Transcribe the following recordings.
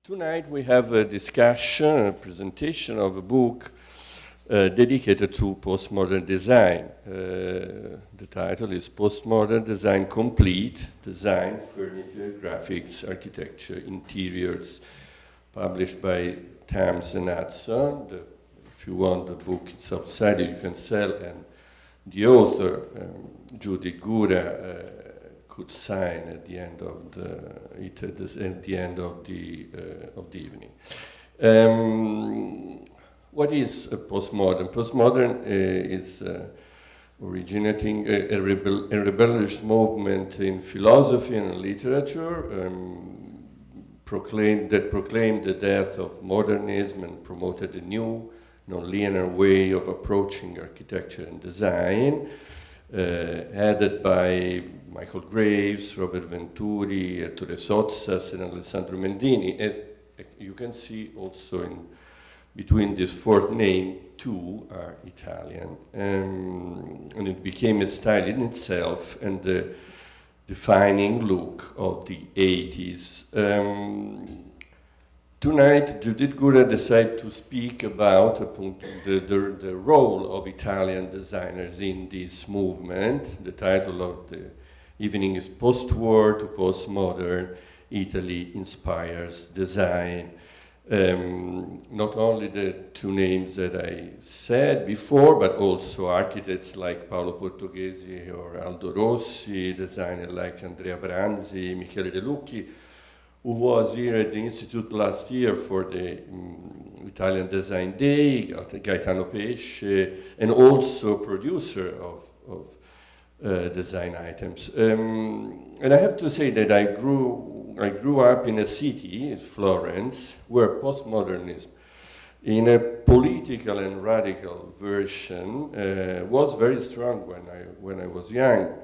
Tonight we have a discussion, a presentation of a book dedicated to postmodern design. The title is Postmodern Design Complete, Design, Furniture, Graphics, Architecture, Interiors, published by Thames and Hudson. If you want the book, it's outside, you can sell, and the author, Judith Gura, could sign at the end of the evening. What is a postmodern? Postmodern is originating a rebellious movement in philosophy and literature, proclaimed the death of modernism and promoted a new, non-linear way of approaching architecture and design, headed by Michael Graves, Robert Venturi, Ettore Sottsass, and Alessandro Mendini. And you can see also in between this fourth name, two are Italian. And it became a style in itself and the defining look of the 80s. Tonight, Judith Gura decided to speak about the role of Italian designers in this movement. The title of the evening is Post-War to Postmodern, Italy Inspires Design. Not only the two names that I said before, but also architects like Paolo Portoghesi or Aldo Rossi, designers like Andrea Branzi, Michele De Lucchi, who was here at the Institute last year for the Italian Design Day, Gaetano Pesce, and also producer of design items. And I have to say that I grew up in a city, Florence, where postmodernism, in a political and radical version, was very strong when I was young.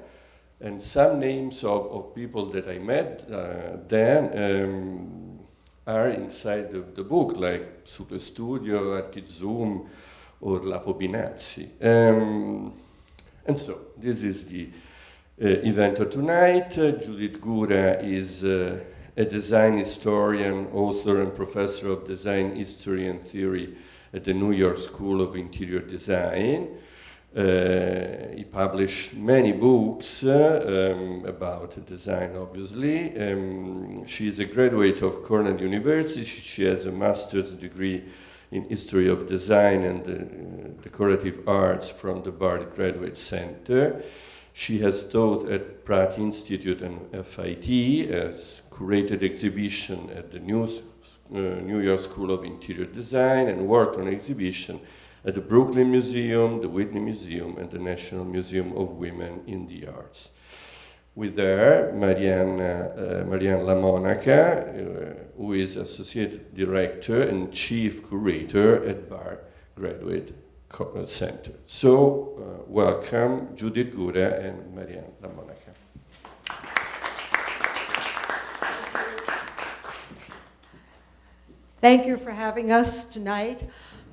And some names of people that I met then are inside the book, like Superstudio, Archizoom, or Lapo Binazzi. And so, this is the event of tonight. Judith Gura is a design historian, author, and professor of design history and theory at the New York School of Interior Design. He published many books about design, obviously. She is a graduate of Cornell University. She has a master's degree in history of design and decorative arts from the Bard Graduate Center. She has taught at Pratt Institute and FIT, has curated exhibition at the New York School of Interior Design, and worked on exhibition at the Brooklyn Museum, the Whitney Museum, and the National Museum of Women in the Arts. With her, Marianne Lamonaca, who is Associate Director and Chief Curator at Bard Graduate Center. So, welcome Judith Gura and Marianne Lamonaca. Thank you for having us tonight.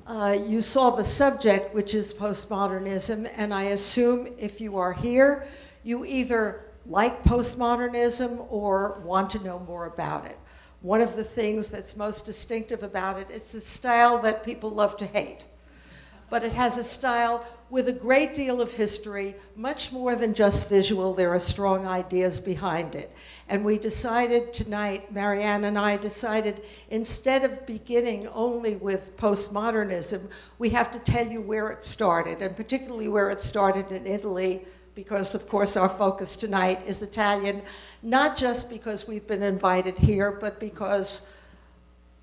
You saw the subject, which is postmodernism, and I assume if you are here, you either like postmodernism or want to know more about it. One of the things that's most distinctive about it, it's a style that people love to hate. But it has a style with a great deal of history, much more than just visual. There are strong ideas behind it. And we decided tonight, Marianne and I decided, instead of beginning only with postmodernism, we have to tell you where it started, and particularly where it started in Italy, because of course our focus tonight is Italian, not just because we've been invited here, but because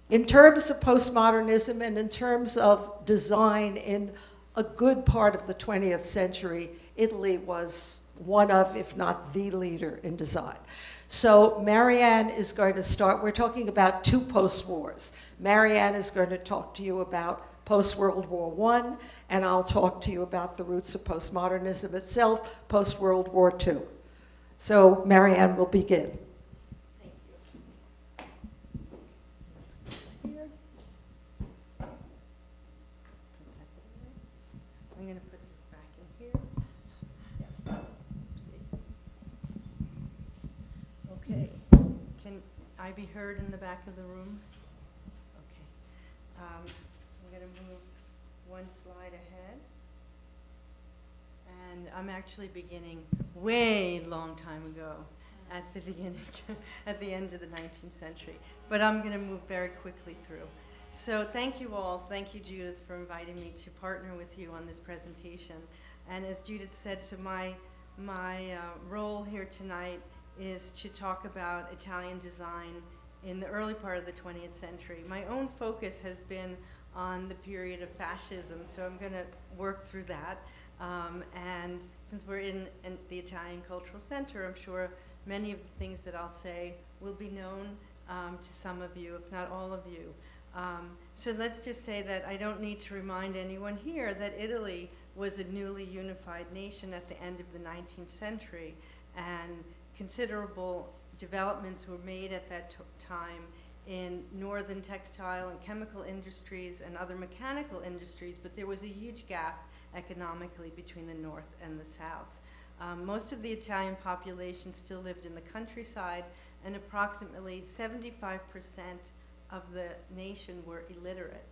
in terms of postmodernism and in terms of design in a good part of the 20th century, Italy was one of, if not the leader in design. So Marianne is going to start. We're talking about two post-wars. Marianne is going to talk to you about post-World War I, and I'll talk to you about the roots of postmodernism itself, post-World War II. So Marianne will begin. I'm going to put this back in here. Okay. Can I be heard in the back of the room? I'm going to move one slide ahead. And I'm actually beginning way long time ago at the beginning, at the end of the 19th century. But I'm going to move very quickly through. So thank you all. Thank you, Judith, for inviting me to partner with you on this presentation. And as Judith said, so my role here tonight is to talk about Italian design in the early part of the 20th century. My own focus has been on the period of fascism, so I'm going to work through that. And since we're in the Italian Cultural Center, I'm sure many of the things that I'll say will be known to some of you, if not all of you. So let's just say that I don't need to remind anyone here that Italy was a newly unified nation at the end of the 19th century, and considerable developments were made at that time in northern textile and chemical industries and other mechanical industries, but there was a huge gap economically between the north and the south. Most of the Italian population still lived in the countryside, and approximately 75% of the nation were illiterate.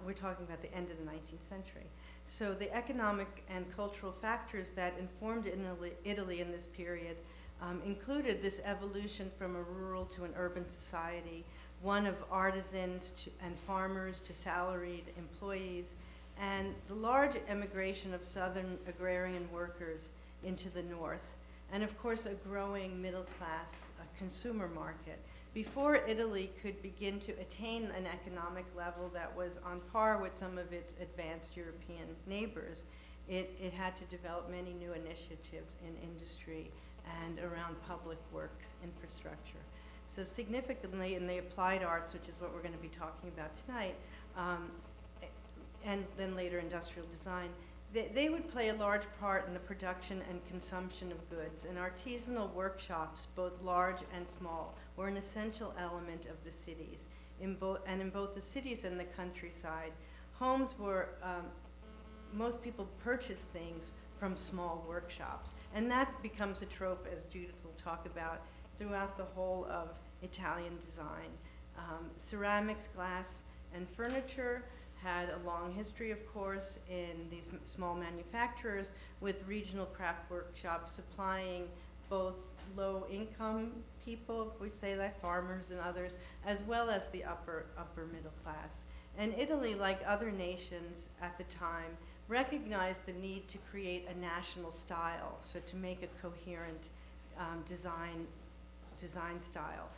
We're talking about the end of the 19th century. So the economic and cultural factors that informed Italy in this period included this evolution from a rural to an urban society, one of artisans and farmers to salaried employees, and the large emigration of southern agrarian workers into the north, and of course a growing middle class consumer market. Before Italy could begin to attain an economic level that was on par with some of its advanced European neighbors, it had to develop many new initiatives in industry and around public works infrastructure. So significantly in the applied arts, which is what we're going to be talking about tonight, and then later industrial design, they would play a large part in the production and consumption of goods, and artisanal workshops, both large and small, were an essential element of the cities. In both the cities and the countryside, homes were, most people purchased things from small workshops, and that becomes a trope, as Judith will talk about, throughout the whole of Italian design. Ceramics, glass, and furniture had a long history, of course, in these small manufacturers, with regional craft workshops supplying both low-income people, if we say that, farmers and others, as well as the upper middle class. And Italy, like other nations at the time, recognized the need to create a national style, so to make a coherent design style.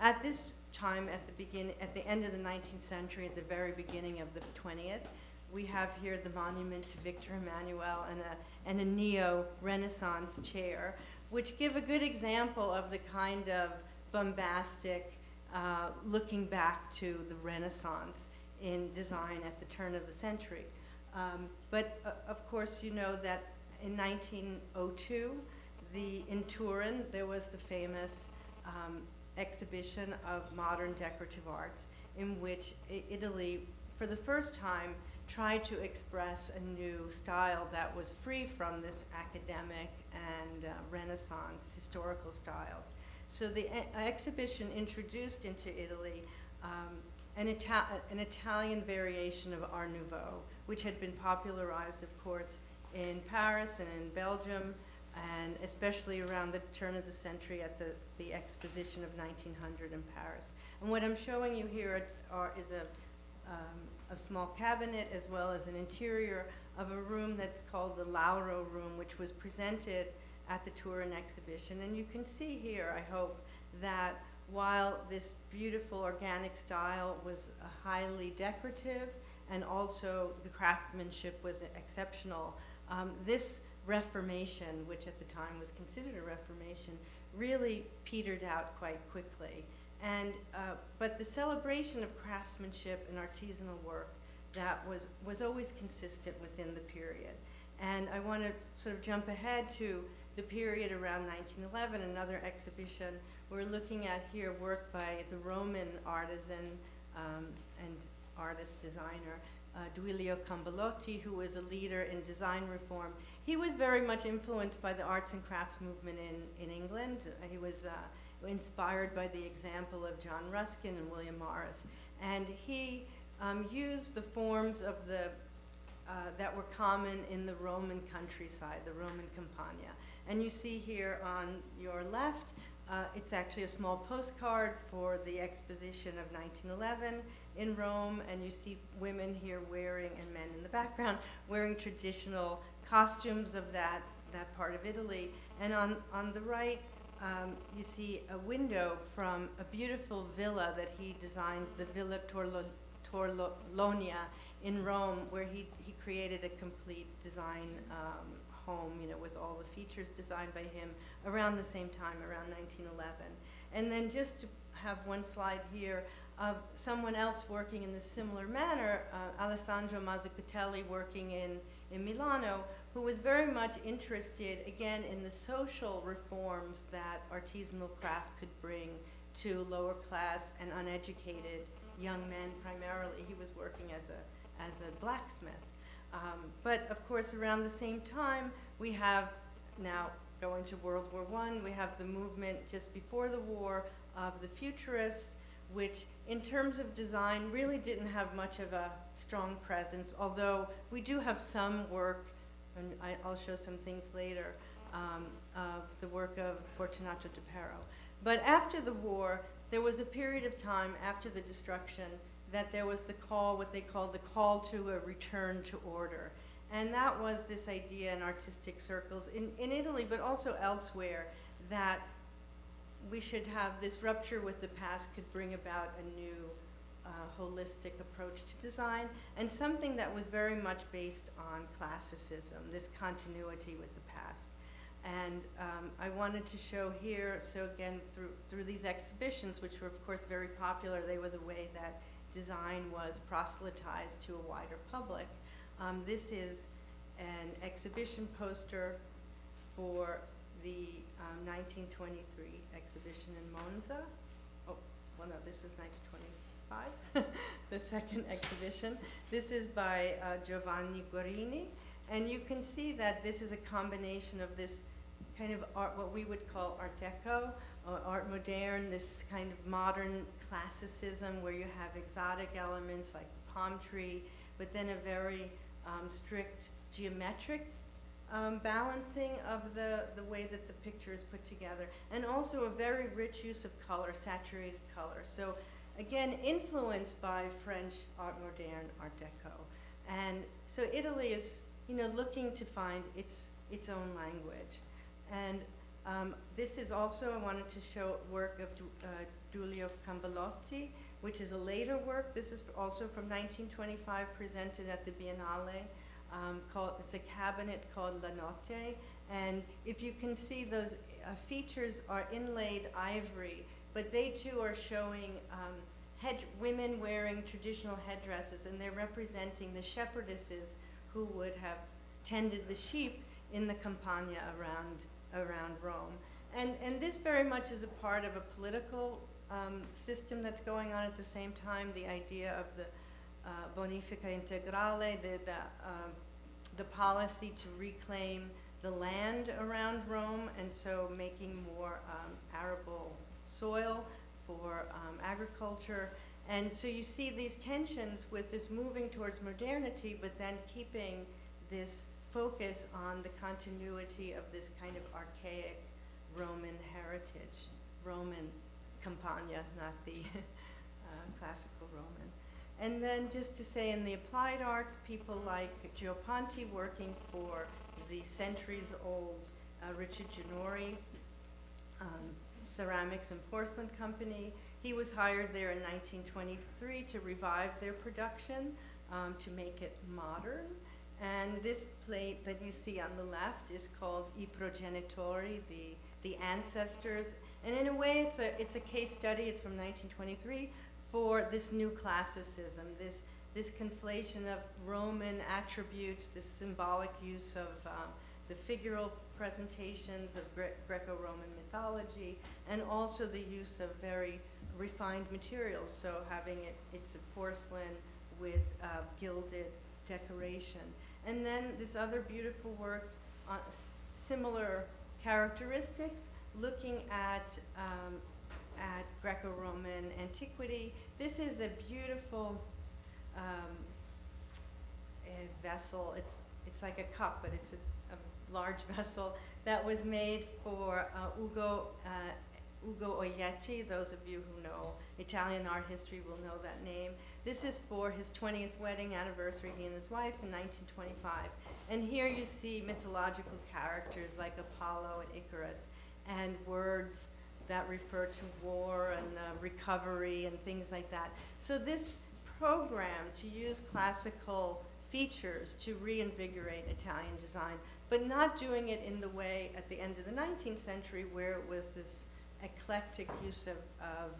At this time, at the end of the 19th century, at the very beginning of the 20th, we have here the monument to Victor Emmanuel and a neo-Renaissance chair, which give a good example of the kind of bombastic looking back to the Renaissance in design at the turn of the century. But of course, you know that in 1902, in Turin, there was the famous exhibition of modern decorative arts, in which Italy, for the first time, tried to express a new style that was free from this academic and Renaissance historical styles. So the exhibition introduced into Italy an Italian variation of Art Nouveau, which had been popularized, of course, in Paris and in Belgium, and especially around the turn of the century at the exposition of 1900 in Paris. And what I'm showing you here is a small cabinet, as well as an interior of a room that's called the Lauro Room, which was presented at the Turin exhibition. And you can see here, I hope, that while this beautiful organic style was highly decorative, and also the craftsmanship was exceptional, this Reformation, which at the time was considered a Reformation, really petered out quite quickly. And but the celebration of craftsmanship and artisanal work that was always consistent within the period. And I want to sort of jump ahead to the period around 1911, another exhibition. We're looking at here work by the Roman artisan and artist designer, Duilio Camballotti, who was a leader in design reform. He was very much influenced by the arts and crafts movement in England. He was inspired by the example of John Ruskin and William Morris. And he used the forms of that were common in the Roman countryside, the Roman Campagna. And you see here on your left, it's actually a small postcard for the exposition of 1911 in Rome, and you see women here wearing, and men in the background, wearing traditional costumes of that part of Italy. And on the right, you see a window from a beautiful villa that he designed, the Villa Torlonia in Rome, where he created a complete design home, with all the features designed by him around the same time, around 1911. And then just to have one slide here of someone else working in a similar manner, Alessandro Mazzucatelli, working in Milano, who was very much interested, again, in the social reforms that artisanal craft could bring to lower class and uneducated young men primarily. He was working as a blacksmith. But of course, around the same time, we have, now going to World War I, we have the movement just before the war of the Futurists, which in terms of design really didn't have much of a strong presence, although we do have some work, and I'll show some things later, of the work of Fortunato de Pero. But after the war, there was a period of time after the destruction that there was the call, what they called the call to a return to order. And that was this idea in artistic circles in Italy, but also elsewhere, that we should have this rupture with the past could bring about a new holistic approach to design, and something that was very much based on classicism, this continuity with the past. And I wanted to show here, so again, through these exhibitions, which were of course very popular, they were the way that design was proselytized to a wider public. This is an exhibition poster for the 1923 exhibition in Monza. Oh, well no, this is 1925, the second exhibition. This is by Giovanni Borini, and you can see that this is a combination of this kind of art, what we would call Art Deco, or Art Moderne, this kind of modern classicism where you have exotic elements like the palm tree, but then a very strict geometric balancing of the way that the picture is put together, and also a very rich use of color, saturated color. So again, influenced by French Art Moderne, Art Deco. And so Italy is, looking to find its own language. And this is also, I wanted to show work of Giulio Camballotti, which is a later work. This is also from 1925, presented at the Biennale. It's a cabinet called La Notte. And if you can see, those features are inlaid ivory, but they too are showing women wearing traditional headdresses, and they're representing the shepherdesses who would have tended the sheep in the Campagna around Rome. And this very much is a part of a political system that's going on at the same time, the idea of the bonifica integrale, the policy to reclaim the land around Rome, and so making more arable soil for agriculture. And so you see these tensions with this moving towards modernity, but then keeping this focus on the continuity of this kind of archaic Roman heritage, Roman Campagna, not the classical Roman. And then just to say, in the applied arts, people like Gio Ponti, working for the centuries-old Richard Ginori Ceramics and Porcelain Company. He was hired there in 1923 to revive their production, to make it modern. And this plate that you see on the left is called I Progenitori, the ancestors. And in a way, it's a case study. It's from 1923 for this new classicism, this conflation of Roman attributes, this symbolic use of the figural presentations of Greco-Roman mythology, and also the use of very refined materials. So having it's a porcelain with gilded decoration. And then this other beautiful work on similar characteristics, looking at Greco-Roman antiquity. This is a beautiful a vessel. It's like a cup, but it's a large vessel that was made for Ugo Oietti. Those of you who know Italian art history will know that name. This is for his 20th wedding anniversary, he and his wife, in 1925. And here you see mythological characters like Apollo and Icarus, and words that refer to war and recovery and things like that. So this program to use classical features to reinvigorate Italian design, but not doing it in the way at the end of the 19th century where it was this eclectic use of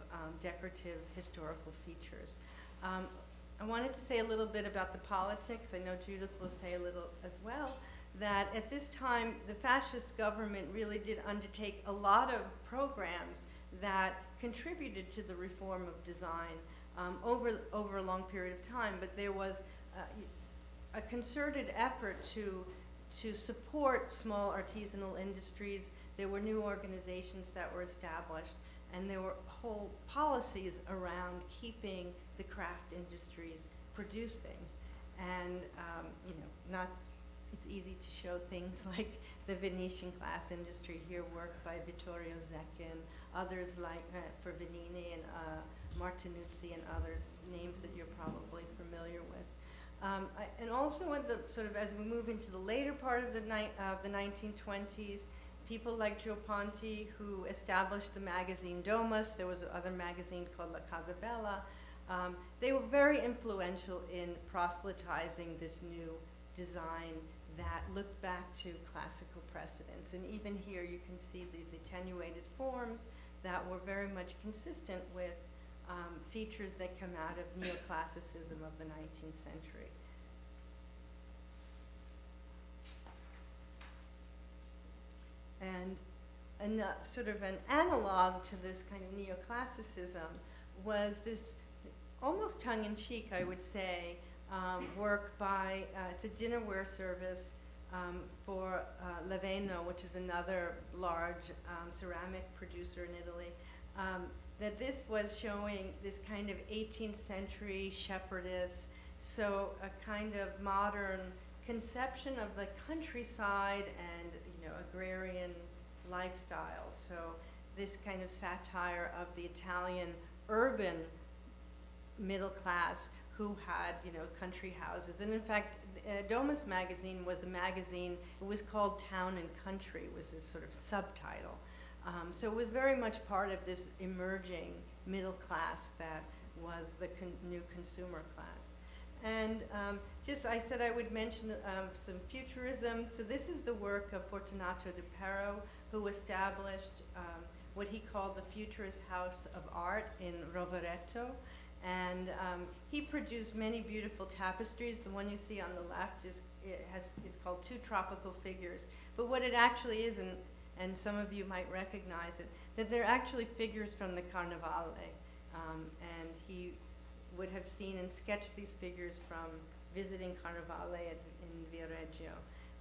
decorative historical features. I wanted to say a little bit about the politics. I know Judith will say a little as well, that at this time the fascist government really did undertake a lot of programs that contributed to the reform of design over a long period of time, but there was a concerted effort to support small artisanal industries. There were new organizations that were established, and there were whole policies around keeping the craft industries producing. And it's easy to show things like the Venetian glass industry here, work by Vittorio Zecchин, others like for Venini and Martinuzzi and others, names that you're probably familiar with. And also in the sort of, as we move into the later part of the 1920s, people like Gio Ponti, who established the magazine Domus. There was another magazine called La Casa Bella. They were very influential in proselytizing this new design that looked back to classical precedents. And even here you can see these attenuated forms that were very much consistent with features that come out of neoclassicism of the 19th century. And sort of an analog to this kind of neoclassicism was this almost tongue-in-cheek, I would say, work by, it's a dinnerware service for Leveno, which is another large ceramic producer in Italy, that this was showing this kind of 18th century shepherdess, so a kind of modern conception of the countryside and agrarian lifestyle. So this kind of satire of the Italian urban middle class who had country houses. And in fact, Domus magazine was a magazine, it was called Town and Country, was this sort of subtitle. So it was very much part of this emerging middle class that was the new consumer class. And I said I would mention some futurism. So this is the work of Fortunato de Pero, who established what he called the Futurist House of Art in Rovereto. And he produced many beautiful tapestries. The one you see on the left is called Two Tropical Figures. But what it actually is, and some of you might recognize it, that they're actually figures from the Carnevale. And he would have seen and sketched these figures from visiting Carnevale in Viareggio.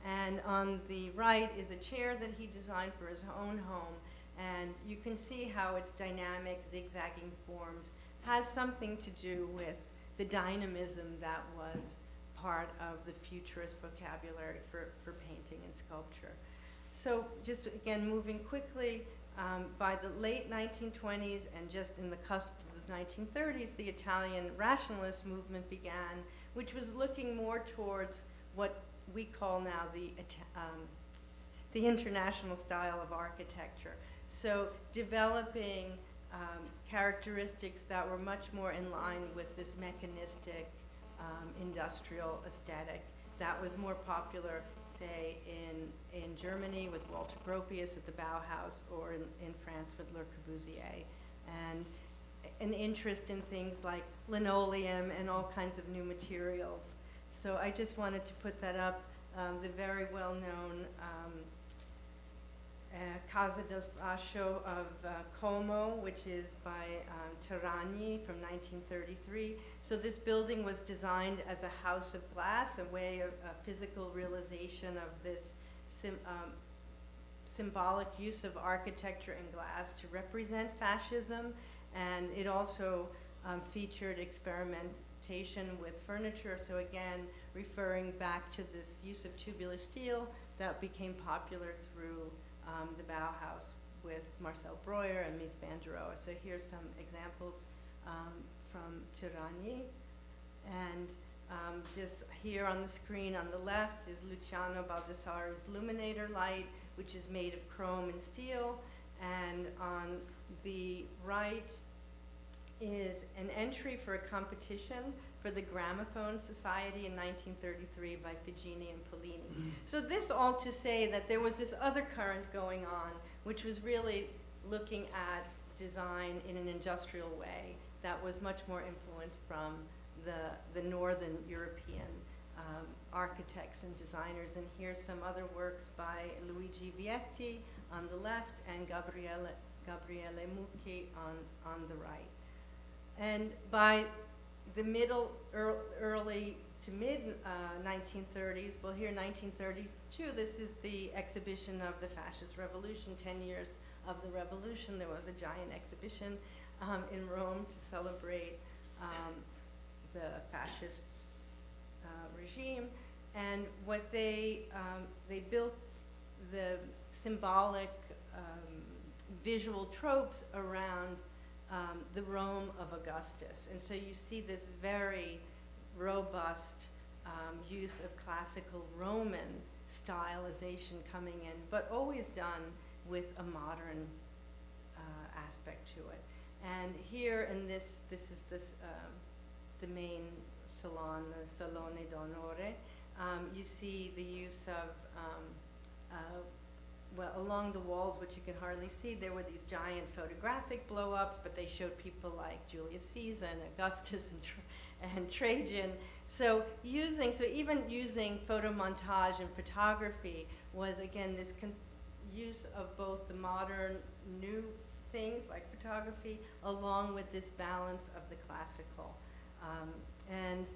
And on the right is a chair that he designed for his own home. And you can see how its dynamic, zigzagging forms has something to do with the dynamism that was part of the futurist vocabulary for painting and sculpture. So just again, moving quickly, by the late 1920s and just in the cusp of the 1930s, the Italian rationalist movement began, which was looking more towards what we call now the international style of architecture. So developing characteristics that were much more in line with this mechanistic industrial aesthetic that was more popular, say, in Germany with Walter Gropius at the Bauhaus, or in France with Le Corbusier. And an interest in things like linoleum and all kinds of new materials. So I just wanted to put that up. The very well-known Casa del Fascio of Como, which is by Cerrone from 1933. So this building was designed as a house of glass, a way of physical realization of this symbolic use of architecture and glass to represent fascism. And it also featured experimentation experimentation with furniture. So again, referring back to this use of tubular steel that became popular through the Bauhaus with Marcel Breuer and Mies van der Rohe. So here's some examples from Cerrone. And just here on the screen on the left is Luciano Baldassarre's Luminator light, which is made of chrome and steel. And on the right is an entry for a competition for the Gramophone Society in 1933 by Puccini and Fellini. So this all to say that there was this other current going on, which was really looking at design in an industrial way that was much more influenced from the Northern European architects and designers. And here's some other works by Luigi Vietti on the left and Gabriele Mucchi on the right. And by the early to mid 1930s, well here 1932, this is the exhibition of the Fascist Revolution, 10 years of the revolution. There was a giant exhibition in Rome to celebrate the fascist regime. And what they built the symbolic visual tropes around the Rome of Augustus. And so you see this very robust use of classical Roman stylization coming in, but always done with a modern aspect to it. And here in this is the main salon, the Salone d'Onore. You see the use of well, along the walls, which you can hardly see, there were these giant photographic blow-ups, but they showed people like Julius Caesar and Augustus and Trajan. So even using photo montage and photography was, again, this use of both the modern new things like photography, along with this balance of the classical. And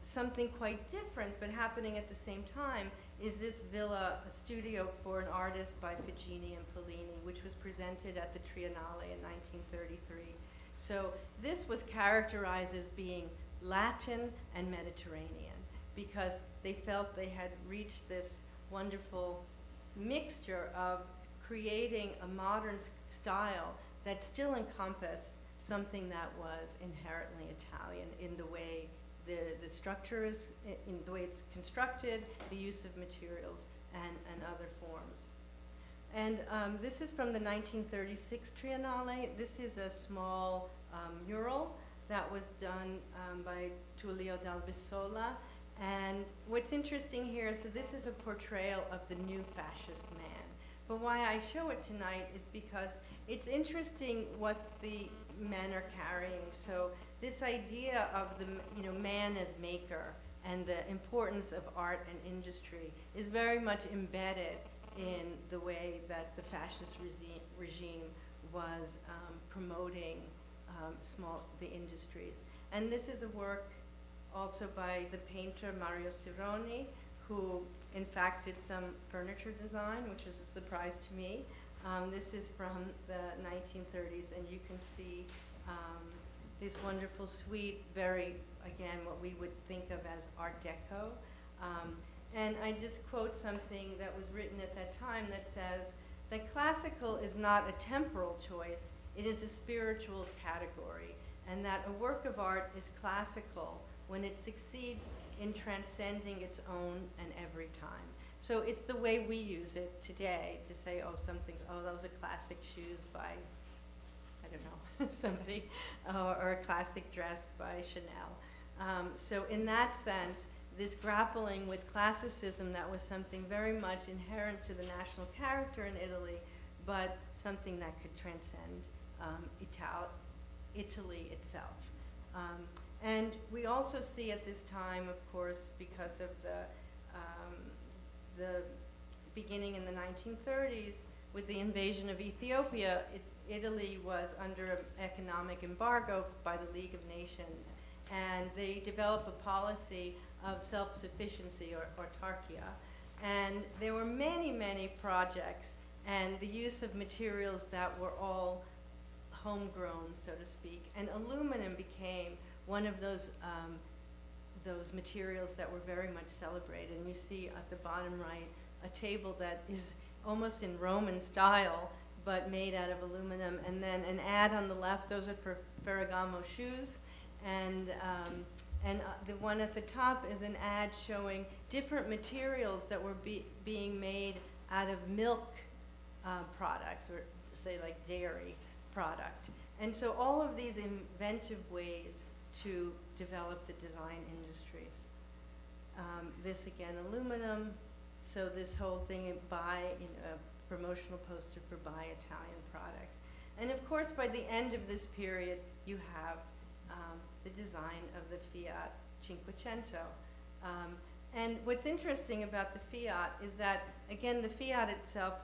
something quite different, but happening at the same time, is this villa, a studio for an artist by Puccini and Fellini, which was presented at the Triennale in 1933. So this was characterized as being Latin and Mediterranean, because they felt they had reached this wonderful mixture of creating a modern style that still encompassed something that was inherently Italian in the way the structure is, in the way it's constructed, the use of materials, and other forms. And this is from the 1936 Triennale. This is a small mural that was done by Tullio d'Albisola. And what's interesting here, so this is a portrayal of the new fascist man. But why I show it tonight is because it's interesting what the men are carrying. So this idea of the man as maker and the importance of art and industry is very much embedded in the way that the fascist regime was promoting the industries. And this is a work also by the painter Mario Cerrone, who in fact did some furniture design, which is a surprise to me. This is from the 1930s, and you can see this wonderful suite, very, again, what we would think of as Art Deco. And I just quote something that was written at that time that says that classical is not a temporal choice, it is a spiritual category, and that a work of art is classical when it succeeds in transcending its own and every time. So it's the way we use it today to say, oh, those are classic shoes by, I don't know, somebody, or a classic dress by Chanel. So in that sense, this grappling with classicism that was something very much inherent to the national character in Italy, but something that could transcend Italy itself. And we also see at this time, of course, because of the beginning in the 1930s, with the invasion of Ethiopia, Italy was under an economic embargo by the League of Nations, and they developed a policy of self-sufficiency or autarkia. And there were many, many projects, and the use of materials that were all homegrown, so to speak. And aluminum became one of those those materials that were very much celebrated. And you see at the bottom right a table that is almost in Roman style, but made out of aluminum. And then an ad on the left, those are for Ferragamo shoes. And the one at the top is an ad showing different materials that were being made out of milk products, or say like dairy product. And so all of these inventive ways to develop the design industries. This again, aluminum. So this whole thing, buy, a promotional poster for buy Italian products. And of course, by the end of this period, you have the design of the Fiat Cinquecento. And what's interesting about the Fiat is that, again, the Fiat itself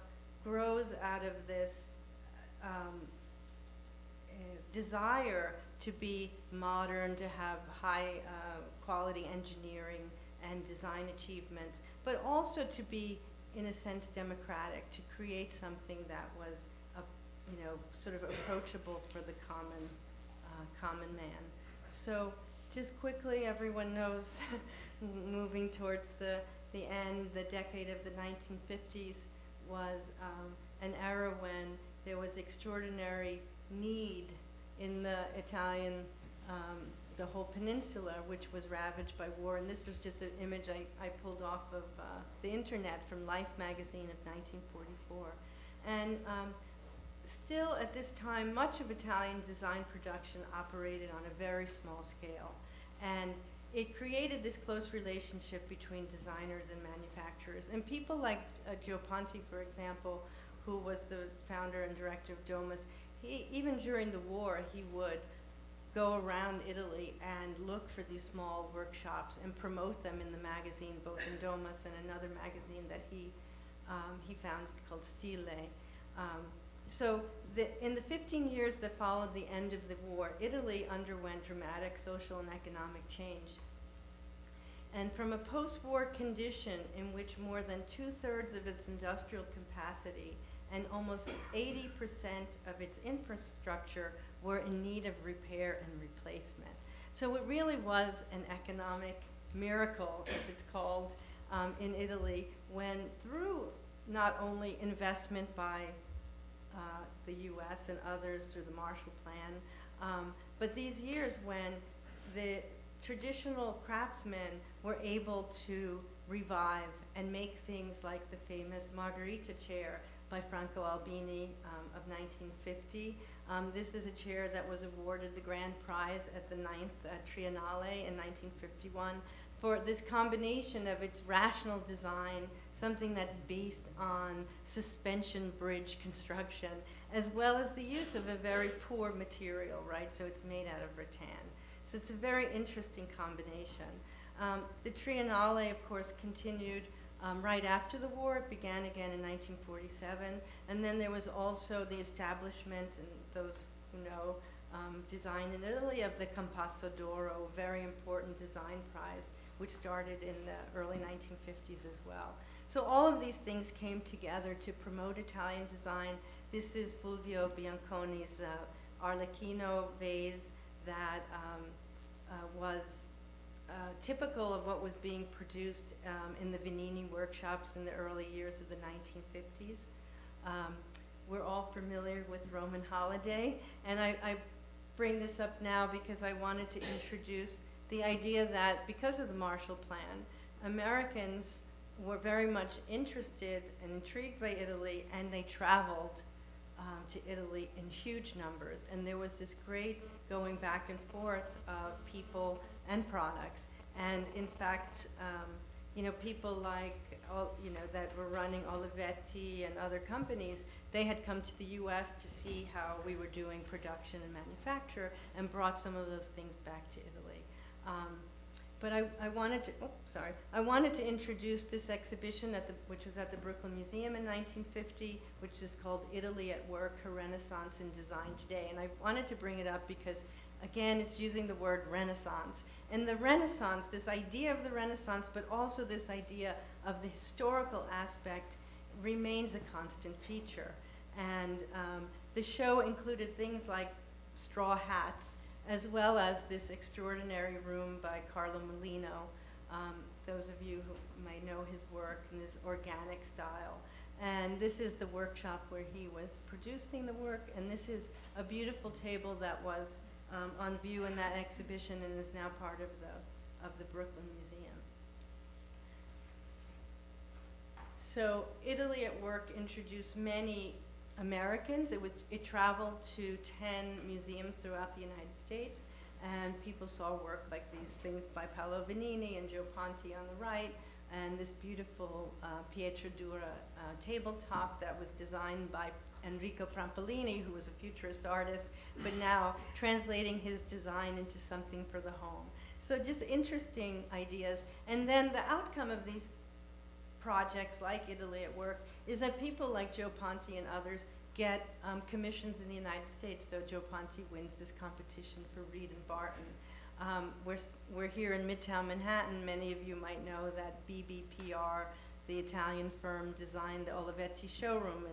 grows out of this desire to be modern, to have high quality engineering and design achievements, but also to be, in a sense, democratic, to create something that was, sort of approachable for the common man. So just quickly, everyone knows, moving towards the end, the decade of the 1950s was an era when there was extraordinary need in the Italian, the whole peninsula, which was ravaged by war. And this was just an image I pulled off of the internet from Life magazine of 1944. And still at this time, much of Italian design production operated on a very small scale. And it created this close relationship between designers and manufacturers. And people like Gio Ponti, for example, who was the founder and director of Domus, even during the war, he would go around Italy and look for these small workshops and promote them in the magazine, both in Domus and another magazine that he founded called Stile. So in the 15 years that followed the end of the war, Italy underwent dramatic social and economic change. And from a post-war condition in which more than 2/3 of its industrial capacity and almost 80% of its infrastructure were in need of repair and replacement. So it really was an economic miracle, as it's called, in Italy, when through not only investment by the US and others through the Marshall Plan, but these years when the traditional craftsmen were able to revive and make things like the famous Margherita chair by Franco Albini of 1950. This is a chair that was awarded the grand prize at the 9th Triennale in 1951 for this combination of its rational design, something that's based on suspension bridge construction, as well as the use of a very poor material, right? So it's made out of rattan. So it's a very interesting combination. The Triennale, of course, continued right after the war. It began again in 1947. And then there was also the establishment, and those who know design in Italy, of the Compasso d'Oro, very important design prize, which started in the early 1950s as well. So all of these things came together to promote Italian design. This is Fulvio Bianconi's Arlecchino vase that was typical of what was being produced in the Venini workshops in the early years of the 1950s. We're all familiar with Roman Holiday, and I bring this up now because I wanted to introduce the idea that because of the Marshall Plan, Americans were very much interested and intrigued by Italy, and they traveled to Italy in huge numbers. And there was this great going back and forth of people and products. And in fact, people like, that were running Olivetti and other companies, they had come to the US to see how we were doing production and manufacture and brought some of those things back to Italy. But I wanted to introduce this exhibition which was at the Brooklyn Museum in 1950, which is called Italy at Work, a Renaissance in Design Today. And I wanted to bring it up because, again, it's using the word Renaissance. And the Renaissance, this idea of the Renaissance, but also this idea of the historical aspect, remains a constant feature. And the show included things like straw hats as well as this extraordinary room by Carla Mulino. Those of you who might know his work in this organic style. And this is the workshop where he was producing the work, and this is a beautiful table that was on view in that exhibition and is now part of the Brooklyn Museum. So Italy at Work introduced many Americans. It traveled to 10 museums throughout the United States, and people saw work like these things by Paolo Vanini and Joe Ponti on the right, and this beautiful Pietro Dura tabletop that was designed by Enrico Prampolini, who was a futurist artist, but now translating his design into something for the home. So just interesting ideas. And then the outcome of these projects like Italy at Work is that people like Joe Ponti and others get commissions in the United States. So Joe Ponti wins this competition for Reed and Barton. We're here in Midtown Manhattan. Many of you might know that BBPR, the Italian firm, designed the Olivetti showroom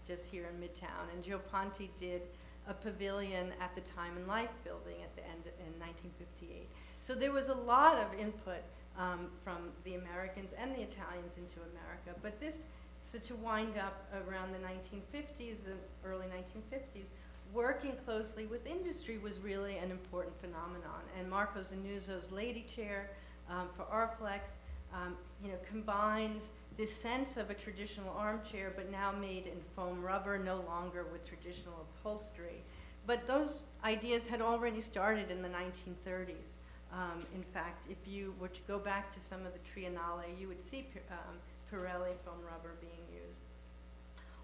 just here in Midtown. And Joe Ponti did a pavilion at the Time and Life building at the end in 1958. So there was a lot of input from the Americans and the Italians into America. But so to wind up around the 1950s, the early 1950s, working closely with industry was really an important phenomenon. And Marco Zanuzzo's Lady Chair for Arflex, combines this sense of a traditional armchair, but now made in foam rubber, no longer with traditional upholstery. But those ideas had already started in the 1930s. In fact, if you were to go back to some of the Triennale, you would see Pirelli foam rubber being used.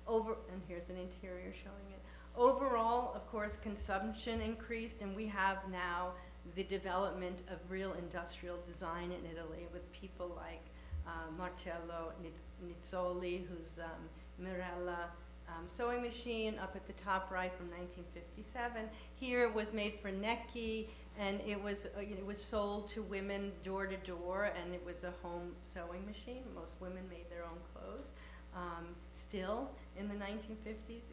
And here's an interior showing it. Overall, of course, consumption increased, and we have now the development of real industrial design in Italy with people like Marcello Nizzoli, who's Mirella sewing machine up at the top right from 1957. Here was made for Necchi, and it was sold to women door to door, and it was a home sewing machine. Most women made their own clothes. Still in the 1950s,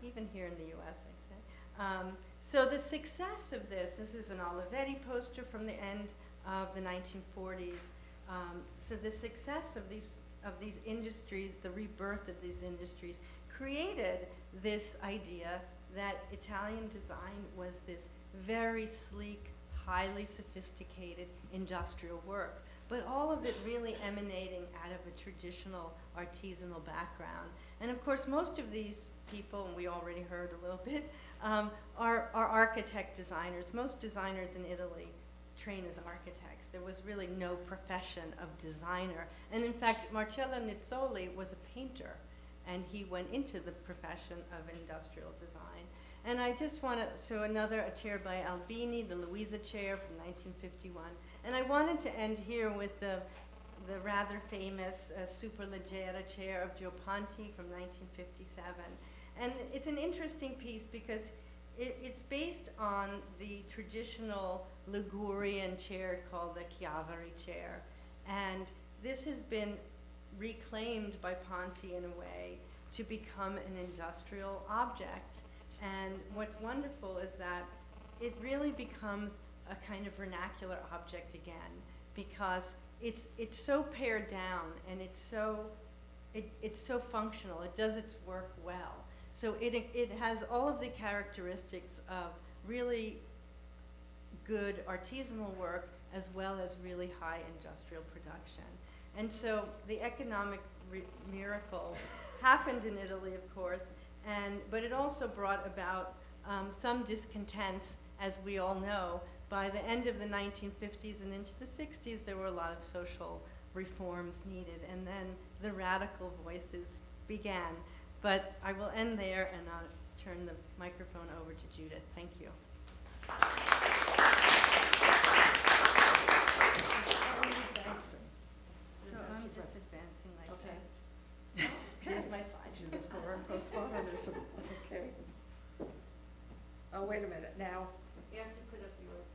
even here in the US, I'd say. So the success of this is an Olivetti poster from the end of the 1940s. So the success of these industries, the rebirth of these industries, created this idea that Italian design was this very sleek, highly sophisticated industrial work, but all of it really emanating out of a traditional artisanal background. And of course, most of these people, and we already heard a little bit, are architect designers. Most designers in Italy train as architects. There was really no profession of designer. And in fact, Marcello Nizzoli was a painter, and he went into the profession of industrial design. And I just want to, so a chair by Albini, the Luisa chair from 1951. And I wanted to end here with the rather famous Superleggera chair of Joe Ponti from 1957. And it's an interesting piece because it's based on the traditional Ligurian chair called the Chiavari chair. And this has been reclaimed by Ponti in a way to become an industrial object. And what's wonderful is that it really becomes a kind of vernacular object again, because it's so pared down and it's so functional. It does its work well. So it has all of the characteristics of really good artisanal work as well as really high industrial production. And so the economic miracle happened in Italy, of course, but it also brought about some discontents, as we all know. By the end of the 1950s and into the 60s, there were a lot of social reforms needed, and then the radical voices began. But I will end there, and I'll turn the microphone over to Judith. Thank you. So I'm just advancing like that. Here's my slide. Judith Gura and Postmodernism. Okay. Oh, wait a minute. Now, You have to put up yours.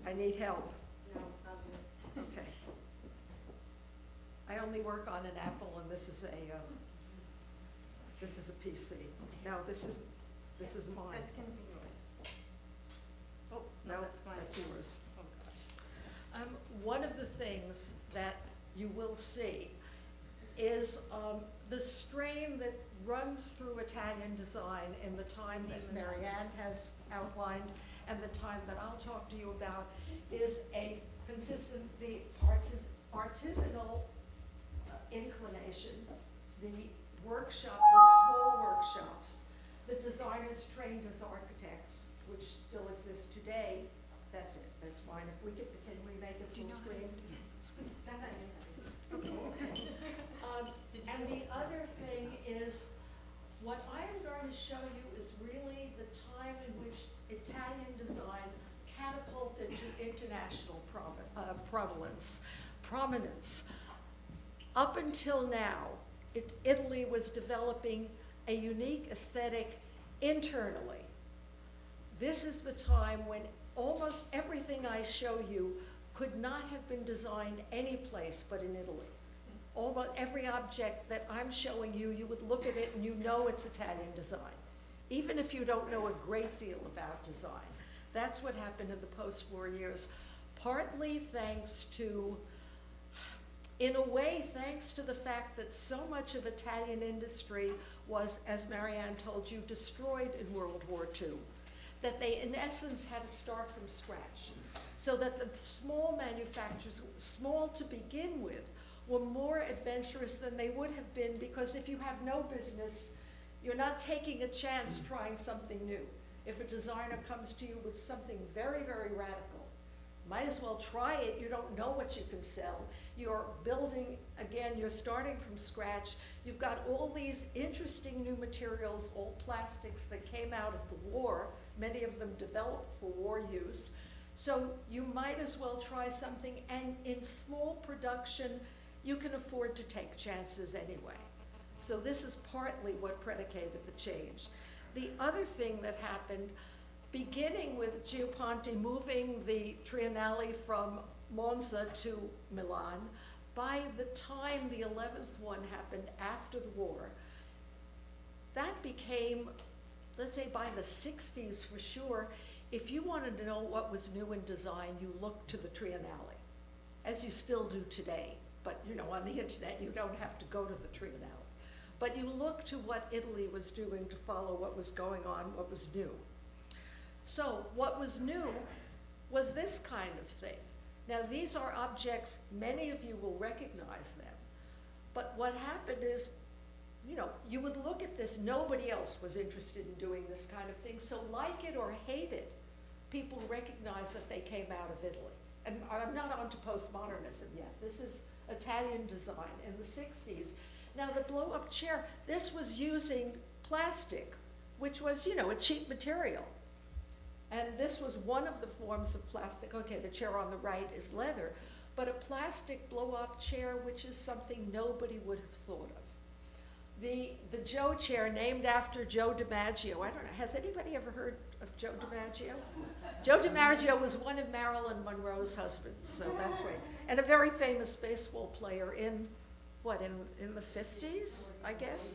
I need help. No, I'll do it. Okay. I only work on an Apple, and this is a PC. No, this is mine. That's going to be yours. Oh, no, that's mine. That's yours. Oh, gosh. One of the things that you will see is the strain that runs through Italian design in the time that Marianne has outlined and the time that I'll talk to you about is a consistent, the artisanal inclination, the workshop, the small workshops, the designers trained as architects, which still exists today. That's it, that's mine. If we can we make it full screen? Okay. And the other thing is, what I am going to show you is really the time in which Italian design catapulted to international prominence. Up until now, Italy was developing a unique aesthetic internally. This is the time when almost everything I show you could not have been designed any place but in Italy. Almost every object that I'm showing you, you would look at it and you know it's Italian design, even if you don't know a great deal about design. That's what happened in the post-war years, partly thanks to, in a way, thanks to the fact that so much of Italian industry was, as Marianne told you, destroyed in World War II, that they, in essence, had to start from scratch. So that the small manufacturers, small to begin with, were more adventurous than they would have been, because if you have no business, you're not taking a chance trying something new. If a designer comes to you with something very, very radical, might as well try it. You don't know what you can sell. You're building, again, you're starting from scratch. You've got all these interesting new materials, all plastics that came out of the war, many of them developed for war use. So you might as well try something, and in small production, you can afford to take chances anyway. So this is partly what predicated the change. The other thing that happened, beginning with Gioponti moving the Triennale from Monza to Milan, by the time the 11th one happened after the war, that became, let's say by the 60s for sure, if you wanted to know what was new in design, you looked to the Triennale, as you still do today. But you know, on the internet, you don't have to go to the Triennale. But you look to what Italy was doing to follow what was going on, what was new. So what was new was this kind of thing. Now these are objects, many of you will recognize them. But what happened is, you know, you would look at this, nobody else was interested in doing this kind of thing. So like it or hate it, people recognize that they came out of Italy. And I'm not onto postmodernism yet. This is Italian design in the 60s. Now the blow-up chair, this was using plastic, which was, you know, a cheap material. And this was one of the forms of plastic. Okay, the chair on the right is leather, but a plastic blow-up chair, which is something nobody would have thought of. The Joe chair, named after Joe DiMaggio. I don't know, has anybody ever heard of Joe DiMaggio? Joe DiMaggio was one of Marilyn Monroe's husbands, so that's right. And a very famous baseball player in, what, in the 50s, I guess?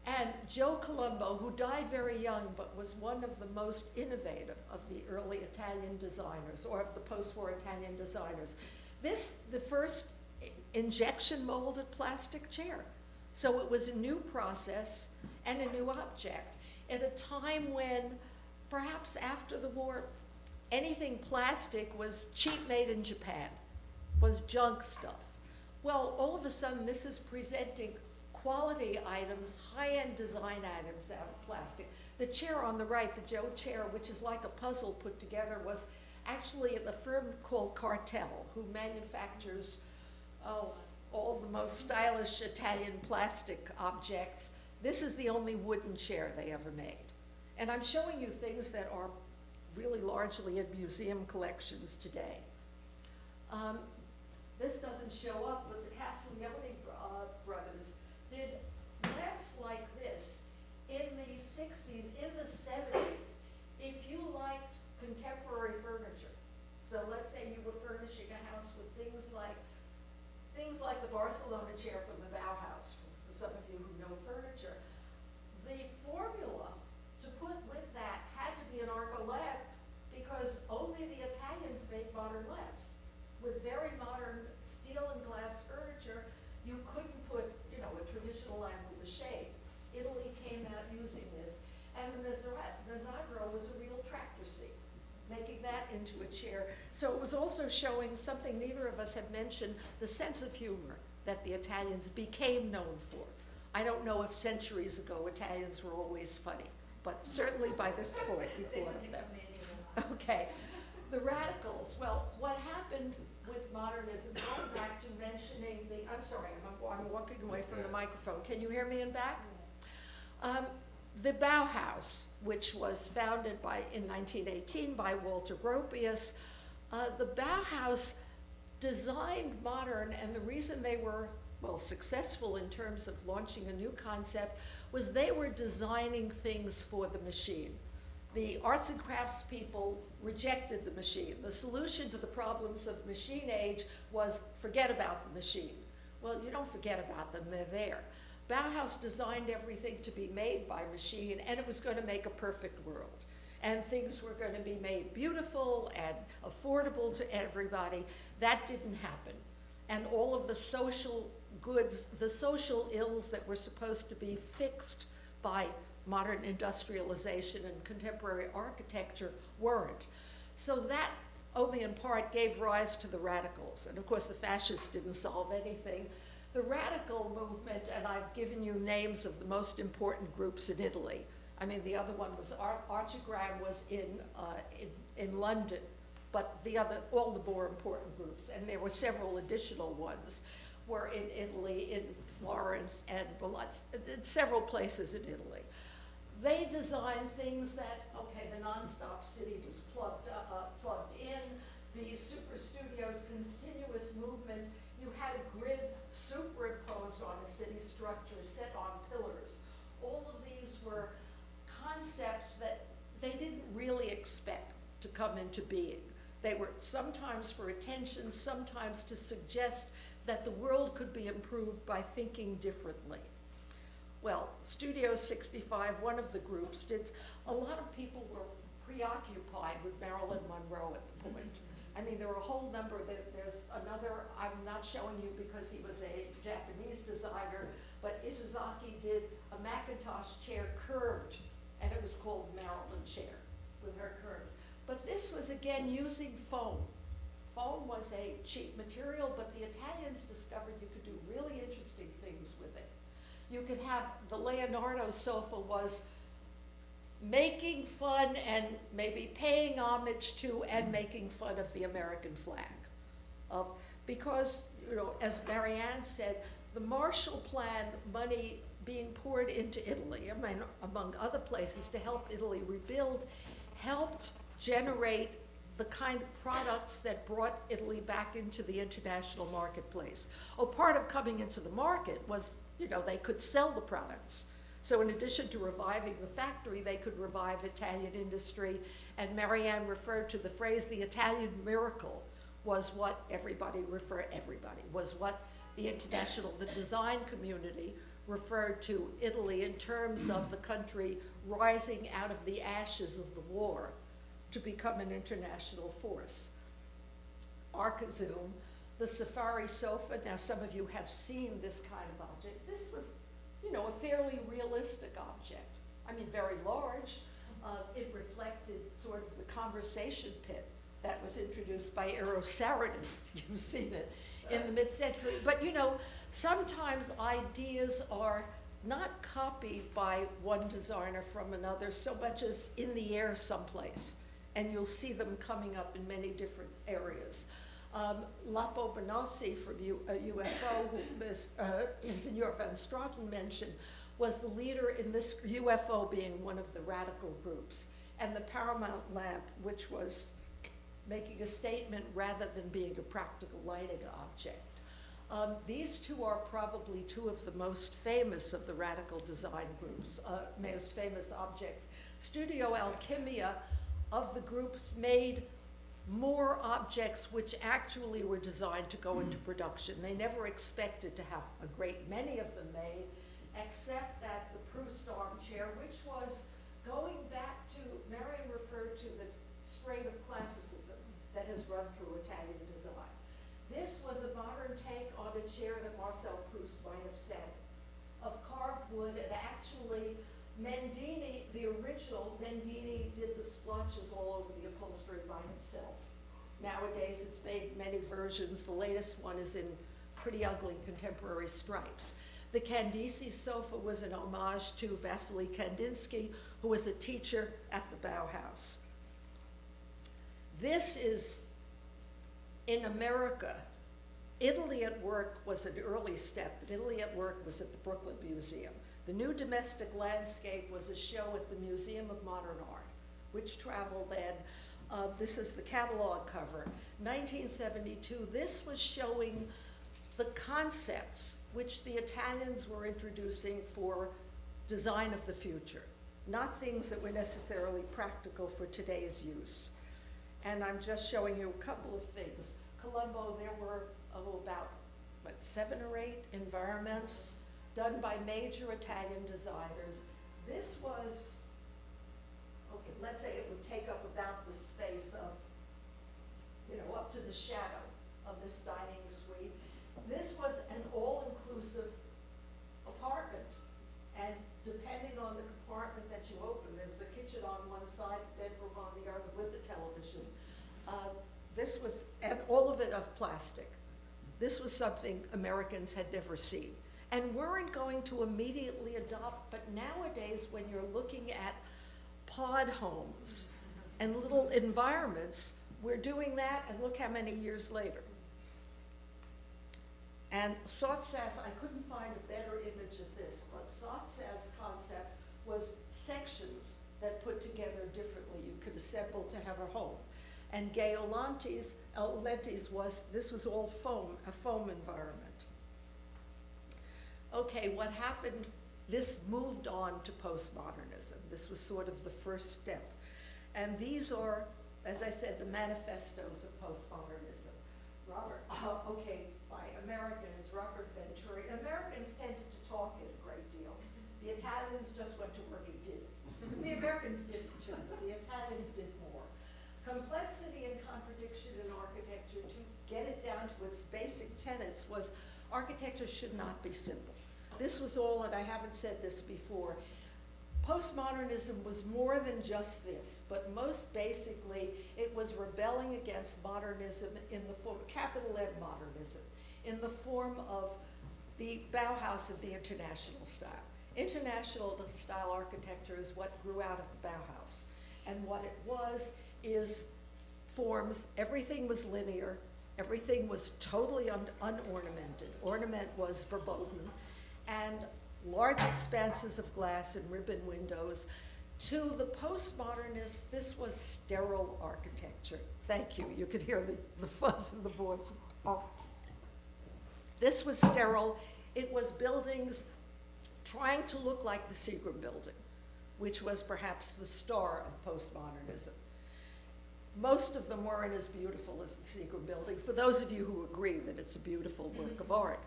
And Joe Colombo, who died very young, but was one of the most innovative of the early Italian designers, or of the post-war Italian designers. This, the first injection molded plastic chair. So it was a new process and a new object at a time when, perhaps after the war, anything plastic was cheap, made in Japan, was junk stuff. Well, all of a sudden this is presenting quality items, high-end design items out of plastic. The chair on the right, the Joe chair, which is like a puzzle put together, was actually the firm called Cartel, who manufactures all the most stylish Italian plastic objects. This is the only wooden chair they ever made. And I'm showing you things that are really largely in museum collections today. This doesn't show up, but the Castiglione brothers did lamps like this in the 60s, in the 70s, if you liked contemporary furniture. So let's say you were furnishing a house with things like the Barcelona chair from the Bauhaus, for some of you who know furniture. The formula to put with that had to be a into a chair. So it was also showing something neither of us have mentioned, the sense of humor that the Italians became known for. I don't know if centuries ago Italians were always funny, but certainly by this point we thought of them. Okay, the radicals. Well, what happened with modernism, going back to mentioning I'm sorry, I'm walking away from the microphone. Can you hear me in back? The Bauhaus, which was founded in 1918 by Walter Gropius, the Bauhaus designed modern, and the reason they were, well, successful in terms of launching a new concept was they were designing things for the machine. The arts and crafts people rejected the machine. The solution to the problems of machine age was forget about the machine. Well, you don't forget about them, they're there. Bauhaus designed everything to be made by machine, and it was going to make a perfect world. And things were going to be made beautiful and affordable to everybody. That didn't happen. And all of the social goods, the social ills that were supposed to be fixed by modern industrialization and contemporary architecture weren't. So that only in part gave rise to the radicals. And of course the fascists didn't solve anything. The radical movement, and I've given you names of the most important groups in Italy. I mean, the other one was Archigram was in London, but all the more important groups, and there were several additional ones, were in Italy, in Florence, and several places in Italy. They designed things that, okay, the nonstop city was plugged in, the super studios, continuous movement. You had a grid superimposed on a city structure set on pillars. All of these were concepts that they didn't really expect to come into being. They were sometimes for attention, sometimes to suggest that the world could be improved by thinking differently. Well, Studio 65, one of the groups, a lot of people were preoccupied with Marilyn Monroe at the point. I mean, there were a whole number. There's another, I'm not showing you because he was a Japanese designer, but Isozaki did a Macintosh chair curved, and it was called Marilyn chair with her curves. But this was, again, using foam. Foam was a cheap material, but the Italians discovered you could do really interesting things with it. You could have, the Leonardo sofa was making fun and maybe paying homage to and making fun of the American flag. Because, you know, as Marianne said, the Marshall Plan money being poured into Italy, I mean, among other places, to help Italy rebuild, helped generate the kind of products that brought Italy back into the international marketplace. Oh, part of coming into the market was, you know, they could sell the products. So in addition to reviving the factory, they could revive Italian industry. And Marianne referred to the phrase, the Italian miracle was what was what the design community referred to Italy in terms of the country rising out of the ashes of the war to become an international force. Arkazoom, the Safari sofa, now some of you have seen this kind of object. This was, you know, a fairly realistic object. I mean, very large. It reflected sort of the conversation pit that was introduced by Eero Saarinen. You've seen it in the mid-century. But, you know, sometimes ideas are not copied by one designer from another so much as in the air someplace. And you'll see them coming up in many different areas. Lapo Benassi from UFO, who Signor Van Straten mentioned, was the leader in this UFO being one of the radical groups. And the Paramount lamp, which was making a statement rather than being a practical lighting object. These two are probably two of the most famous of the radical design groups, most famous objects. Studio Alchemia, of the groups, made more objects which actually were designed to go into production. They never expected to have a great many of them made, except that the Proust armchair, which was going back to, Marianne referred to the strain of classicism that has run through Italian design. This was a modern take on a chair that Marcel Proust might have said, of carved wood, and actually Mendini, the original original, Mendini did the splotches all over the upholstery by himself. Nowadays, it's made many versions. The latest one is in pretty ugly contemporary stripes. The Kandc Sofa was an homage to Vasily Kandinsky, who was a teacher at the Bauhaus. This is, in America, Italy at Work was an early step, but Italy at Work was at the Brooklyn Museum. The New Domestic Landscape was a show at the Museum of Modern Art, which traveled then. This is the catalog cover. 1972, this was showing the concepts which the Italians were introducing for design of the future, not things that were necessarily practical for today's use. And I'm just showing you a couple of things. Colombo, there were about, 7 or 8 environments done by major Italian designers. This was, okay, let's say it would take up about the space of, up to the shadow of this dining suite. This was an all-inclusive apartment, and depending on the compartment that you open, there's the kitchen on one side, bedroom on the other with the television. This was, and all of it of plastic. This was something Americans had never seen and weren't going to immediately adopt, but nowadays when you're looking at pod homes and little environments, we're doing that, and look how many years later. And Sotzas, I couldn't find a better image of this, but Sotzas' concept was sections that put together differently. You could assemble to have a home. And Gaolantes was, this was all foam, a foam environment. Okay, what happened, this moved on to postmodernism. This was sort of the first step. And these are, as I said, the manifestos of postmodernism. By Americans, Robert Venturi. Americans tended to talk it a great deal. The Italians just went to work and did it. The Americans did it too, but the Italians did more. Complexity and contradiction in architecture, to get it down to its basic tenets, was architecture should not be simple. This was all, and I haven't said this before, postmodernism was more than just this, but most basically it was rebelling against modernism in the form, capital M modernism, in the form of the Bauhaus of the international style. International style architecture is what grew out of the Bauhaus. And what it was is forms, everything was linear, everything was totally unornamented. Ornament was verboten, and large expanses of glass and ribbon windows. To the postmodernists, this was sterile architecture. Thank you, you could hear the fuzz in the voice. Oh. This was sterile. It was buildings trying to look like the Seagram building, which was perhaps the star of postmodernism. Most of them weren't as beautiful as the Seagram building, for those of you who agree that it's a beautiful work of art.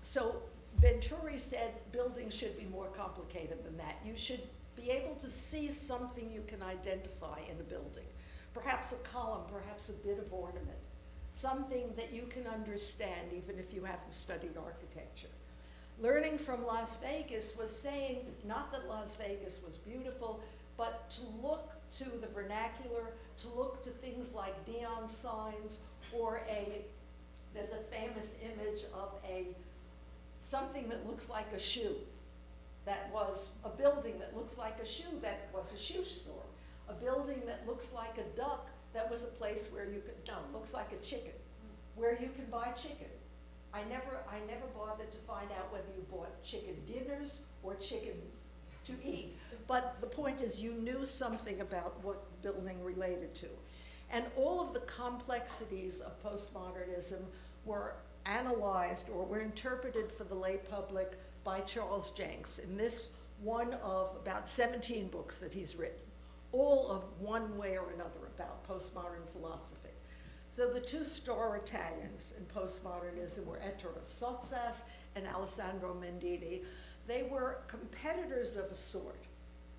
So Venturi said buildings should be more complicated than that. You should be able to see something you can identify in a building. Perhaps a column, perhaps a bit of ornament. Something that you can understand even if you haven't studied architecture. Learning from Las Vegas was saying, not that Las Vegas was beautiful, but to look to the vernacular, to look to things like neon signs, or there's a famous image of something that looks like a shoe. That was a building that looks like a shoe, that was a shoe store. A building that looks like a duck, that was a place where you could, no, looks like a chicken, where you can buy chicken. I never bothered to find out whether you bought chicken dinners or chickens to eat. But the point is you knew something about what the building related to. And all of the complexities of postmodernism were analyzed or were interpreted for the lay public by Charles Jenks in this one of about 17 books that he's written, all of one way or another about postmodern philosophy. So the two star Italians in postmodernism were Ettore Sottsass and Alessandro Mendini. They were competitors of a sort,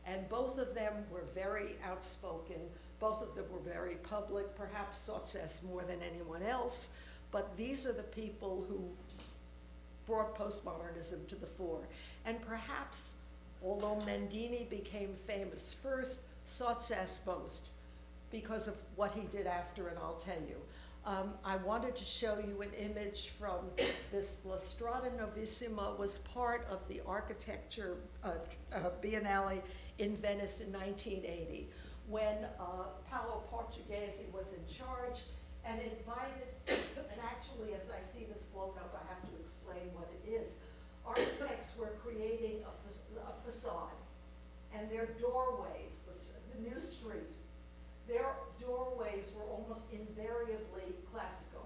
and both of them were very outspoken. Both of them were very public, perhaps Sottsass more than anyone else, but these are the people who brought postmodernism to the fore. And perhaps Although Mendini became famous first, Sottsass most because of what he did after, and I'll tell you. I wanted to show you an image from this La Strada Novissima, was part of the architecture Biennale in Venice in 1980, when Paolo Portuguese was in charge and invited, and actually as I see this blown up, I have to explain what it is. Architects were creating a facade, and their doorways, the new street, their doorways were almost invariably classical,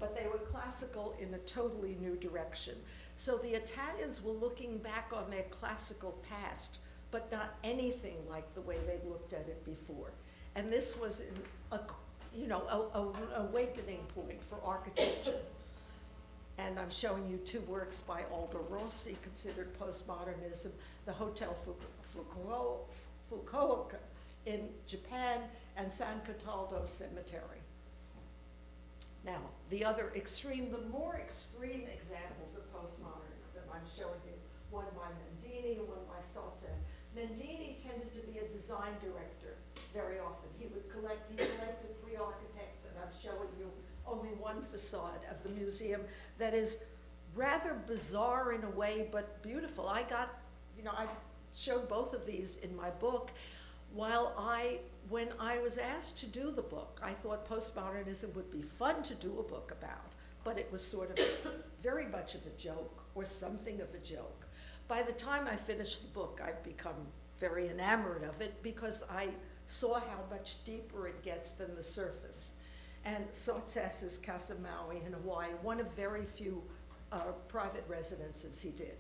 but they were classical in a totally new direction. So the Italians were looking back on their classical past, but not anything like the way they'd looked at it before. And this was an awakening point for architecture. And I'm showing you two works by Aldo Rossi, considered postmodernism, the Hotel Fukuoka in Japan, and San Cataldo Cemetery. Now, the more extreme examples of postmodernism, I'm showing you one by Mendini and one by Sottsass. Mendini tended to be a design director very often. He collected 3 architects, and I'm showing you only one facade of the museum that is rather bizarre in a way, but beautiful. I showed both of these in my book. When I was asked to do the book, I thought postmodernism would be fun to do a book about, but it was sort of very much of a joke, or something of a joke. By the time I finished the book, I'd become very enamored of it because I saw how much deeper it gets than the surface. And Sottsass's Casa Maui in Hawaii, one of very few private residences he did.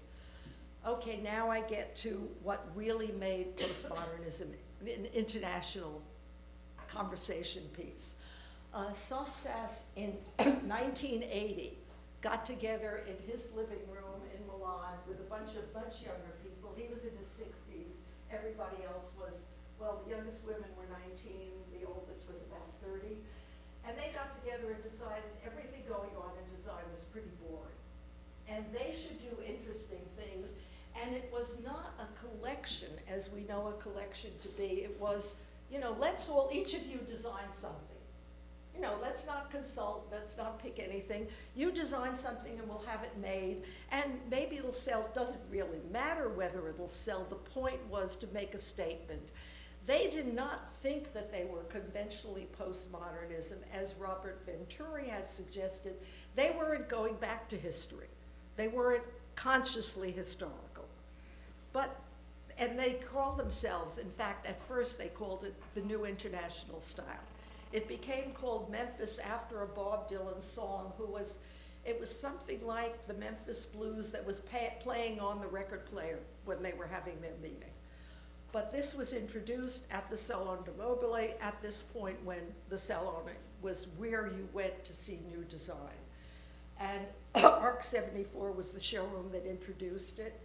Okay, now I get to what really made postmodernism an international conversation piece. Sottsass in 1980 got together in his living room in Milan with a bunch younger people. He was in his 60s. Everybody else was, well, the youngest women were 19, the oldest was about 30. And they got together and decided everything going on in design was pretty boring. And they should do interesting things. And it was not a collection as we know a collection to be. It was, let's each of you design something. Let's not consult, let's not pick anything. You design something and we'll have it made. And maybe it'll sell. It doesn't really matter whether it'll sell. The point was to make a statement. They did not think that they were conventionally postmodernism, as Robert Venturi had suggested. They weren't going back to history. They weren't consciously historical. And they called themselves, in fact, at first they called it the New International Style. It became called Memphis after a Bob Dylan song it was something like the Memphis Blues that was playing on the record player when they were having their meeting. But this was introduced at the Salon de Mobile at this point when the Salon was where you went to see new design. And Arc 74 was the showroom that introduced it.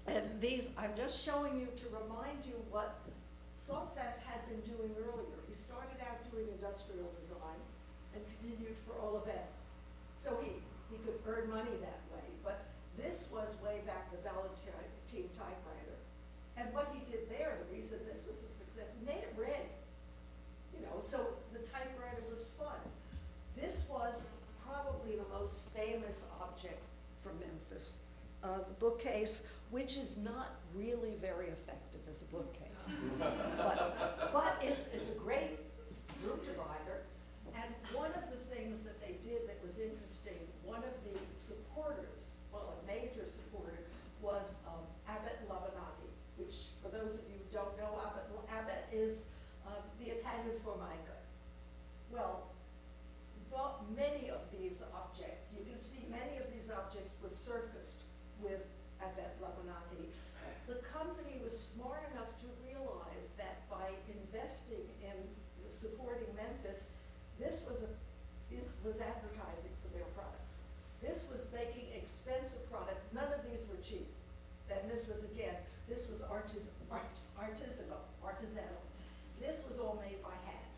And these, I'm just showing you to remind you what Sottsass had been doing earlier. He started out doing industrial design and continued for Olivet. So he could earn money that way. But this was way back the Valentine typewriter. And what he did there, the reason this was a success, he made it red. So the typewriter was fun. This was probably the most famous object from Memphis. The bookcase, which is not really very effective as a bookcase. but it's a great room divider. And one of the things that they did that was interesting, one of the supporters, well, a major supporter, was Abbott Lamonaca, which, for those of you who don't know, Abbott is the Italian Formica. Well, many of these objects, you can see many of these objects were surfaced with Abbott Lamonaca. The company was smart enough to realize that by investing in supporting Memphis, this was advertising for their products. This was making expensive products. None of these were cheap. And this was artisanal. This was all made by hand,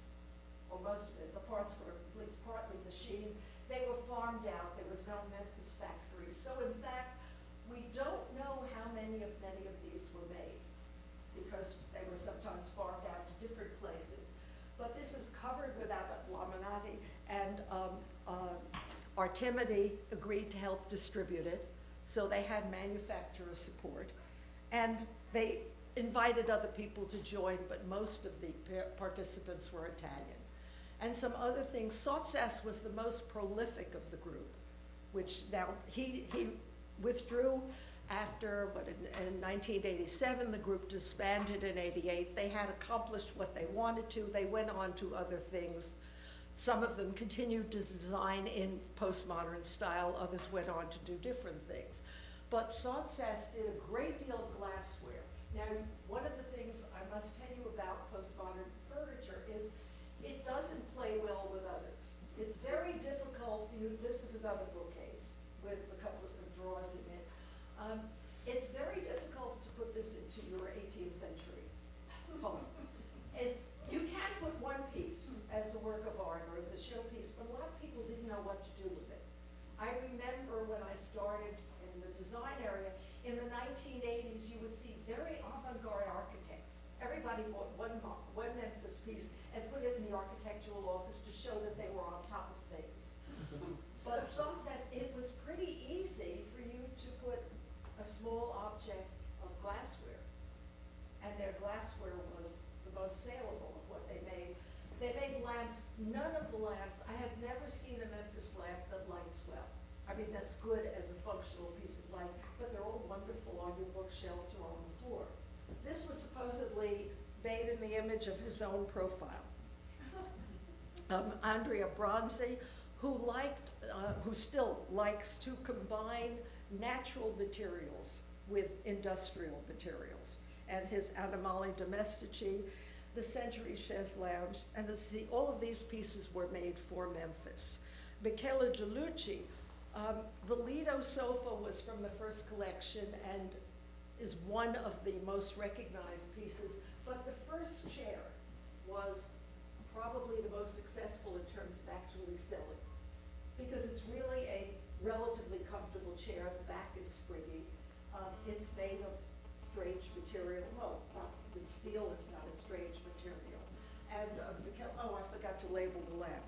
or most of it. The parts were at least partly machined. They were farmed out. There was no Memphis factory. So in fact, we don't know how many of Artimony agreed to help distribute it, so they had manufacturer support. And they invited other people to join, but most of the participants were Italian. And some other things, Sotsas was the most prolific of the group, which now he withdrew after, in 1987, the group disbanded in 88. They had accomplished what they wanted to. They went on to other things. Some of them continued to design in postmodern style. Others went on to do different things. But Sotsas did a great deal of glassware. Now, one of the things I must tell you about postmodern furniture is it doesn't play well with others. It's very difficult for you. This is another bookcase with a couple of drawers in it. It's very difficult to put this into your 18th century home. You can put one piece as a work of art or as a showpiece, but a lot of people didn't know what to do with it. I remember when I started in the design area, in the 1980s, you would see very avant-garde architects. Everybody bought one Memphis piece and put it in the architectural office to show that they were on top of things. But some said it was pretty easy for you to put a small object of glassware, and their glassware was the most saleable of what they made. They made lamps. None of the lamps, I had never seen a Memphis lamp that lights well. I mean, that's good as a functional piece of light, but they're all wonderful on your bookshelves or on the floor. This was supposedly made in the image of his own profile. Andrea Bronzi, who still likes to combine natural materials with industrial materials, and his Animali Domestici, the Century Chaise Lounge, and all of these pieces were made for Memphis. Michele Delucci, the Lido sofa was from the first collection and is one of the most recognized pieces, but the first chair was probably the most successful in terms of actually selling, because it's really a relatively comfortable chair. The back is springy. It's made of strange material. Well, the steel is not a strange material. And I forgot to label the lamp.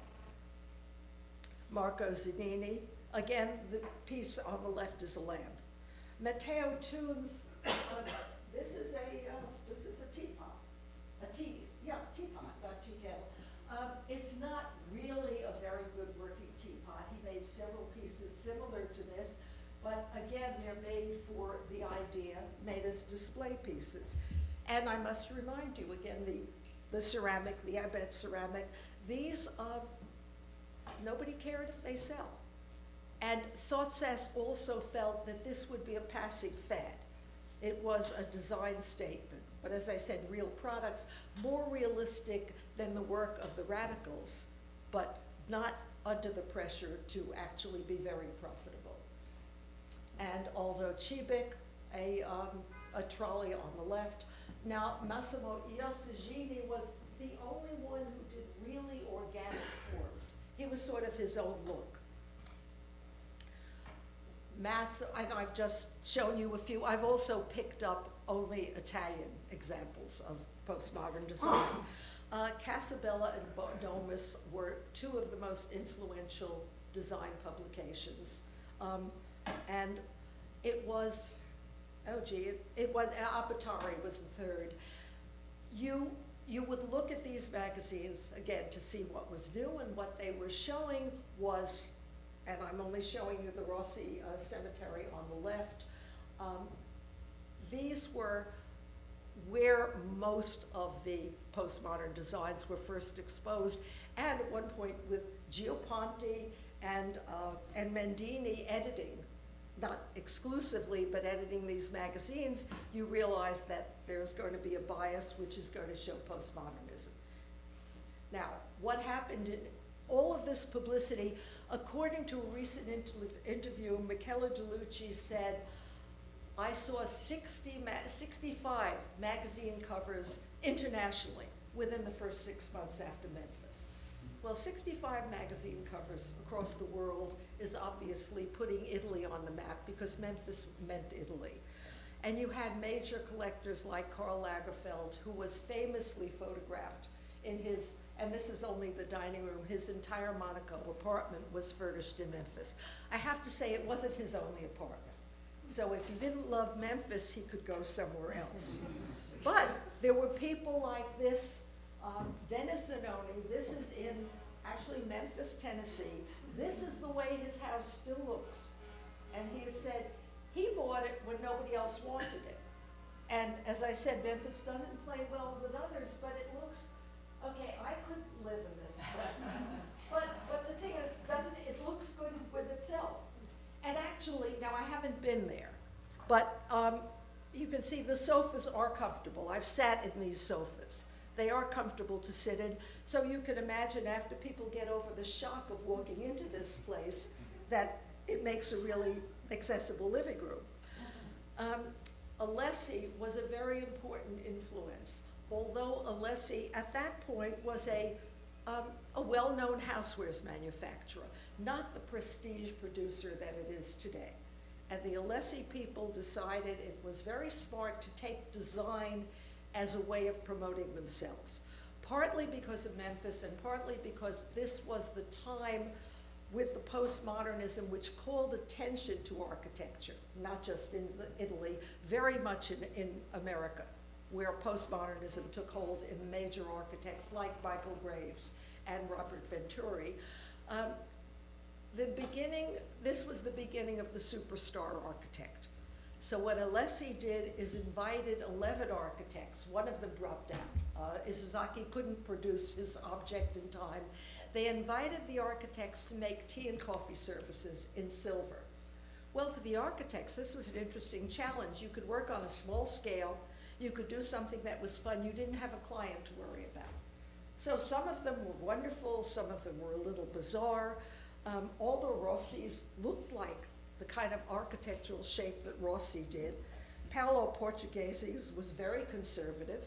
Marco Zanini. Again, the piece on the left is a lamp. Matteo Toons. This is a teapot. Teapot, not tea kettle. It's not really a very good working teapot. He made several pieces similar to this, but again, they're made for the idea, made as display pieces. And I must remind you again, the ceramic, the Abet ceramic, these, nobody cared if they sell. And Sotsas also felt that this would be a passing fad. It was a design statement, but as I said, real products, more realistic than the work of the radicals, but not under the pressure to actually be very profitable. And Aldo Cibic, a trolley on the left. Now, Massimo Iosagini was the only one who did really organic forms. He was sort of his own look. And I've just shown you a few. I've also picked up only Italian examples of postmodern design. Casabella and Domus were two of the most influential design publications. And it was, Apatari was the third. You would look at these magazines, again, to see what was new, and what they were showing was, and I'm only showing you the Rossi Cemetery on the left. These were where most of the postmodern designs were first exposed, and at one point with Gioponti and Mendini editing, not exclusively, but editing these magazines, you realize that there's going to be a bias which is going to show postmodernism. Now, what happened in all of this publicity, according to a recent interview, Michele Delucci said, I saw 65 magazine covers internationally within the first 6 months after Memphis. Well, 65 magazine covers across the world is obviously putting Italy on the map, because Memphis meant Italy. And you had major collectors like Karl Lagerfeld, who was famously photographed in his, and this is only the dining room, his entire Monaco apartment was furnished in Memphis. I have to say it wasn't his only apartment. So if he didn't love Memphis, he could go somewhere else. But there were people like this, Dennis Zanoni. This is in actually Memphis, Tennessee. This is the way his house still looks. And he has said he bought it when nobody else wanted it. And as I said, Memphis doesn't play well with others, but it looks, okay, I couldn't live in this place. But the thing is, it looks good with itself. And actually, now I haven't been there, but you can see the sofas are comfortable. I've sat in these sofas. They are comfortable to sit in. So you can imagine after people get over the shock of walking into this place, that it makes a really accessible living room. Alessi was a very important influence, although Alessi at that point was a well-known housewares manufacturer, not the prestige producer that it is today. And the Alessi people decided it was very smart to take design as a way of promoting themselves, partly because of Memphis and partly because this was the time with the postmodernism which called attention to architecture, not just in Italy, very much in America, where postmodernism took hold in major architects like Michael Graves and Robert Venturi. This was the beginning of the superstar architect. So what Alessi did is invited 11 architects. One of them dropped out. Isozaki couldn't produce his object in time. They invited the architects to make tea and coffee services in silver. Well, for the architects, this was an interesting challenge. You could work on a small scale. You could do something that was fun. You didn't have a client to worry about. So some of them were wonderful. Some of them were a little bizarre. Aldo Rossi's looked like the kind of architectural shape that Rossi did. Paolo Portuguesi's was very conservative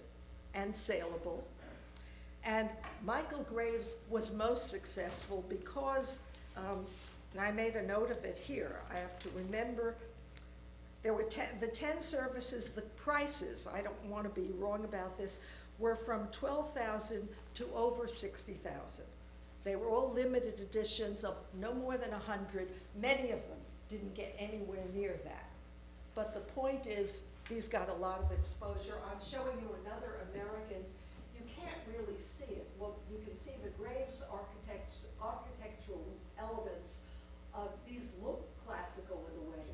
and saleable. And Michael Graves was most successful because, and I made a note of it here, I have to remember, there were the 10 services, the prices, I don't want to be wrong about this, were from $12,000 to over $60,000. They were all limited editions of no more than 100. Many of them didn't get anywhere near that. But the point is, these got a lot of exposure. I'm showing you another American's. You can't really see it. Well, you can see the Graves architectural elements. These look classical in a way.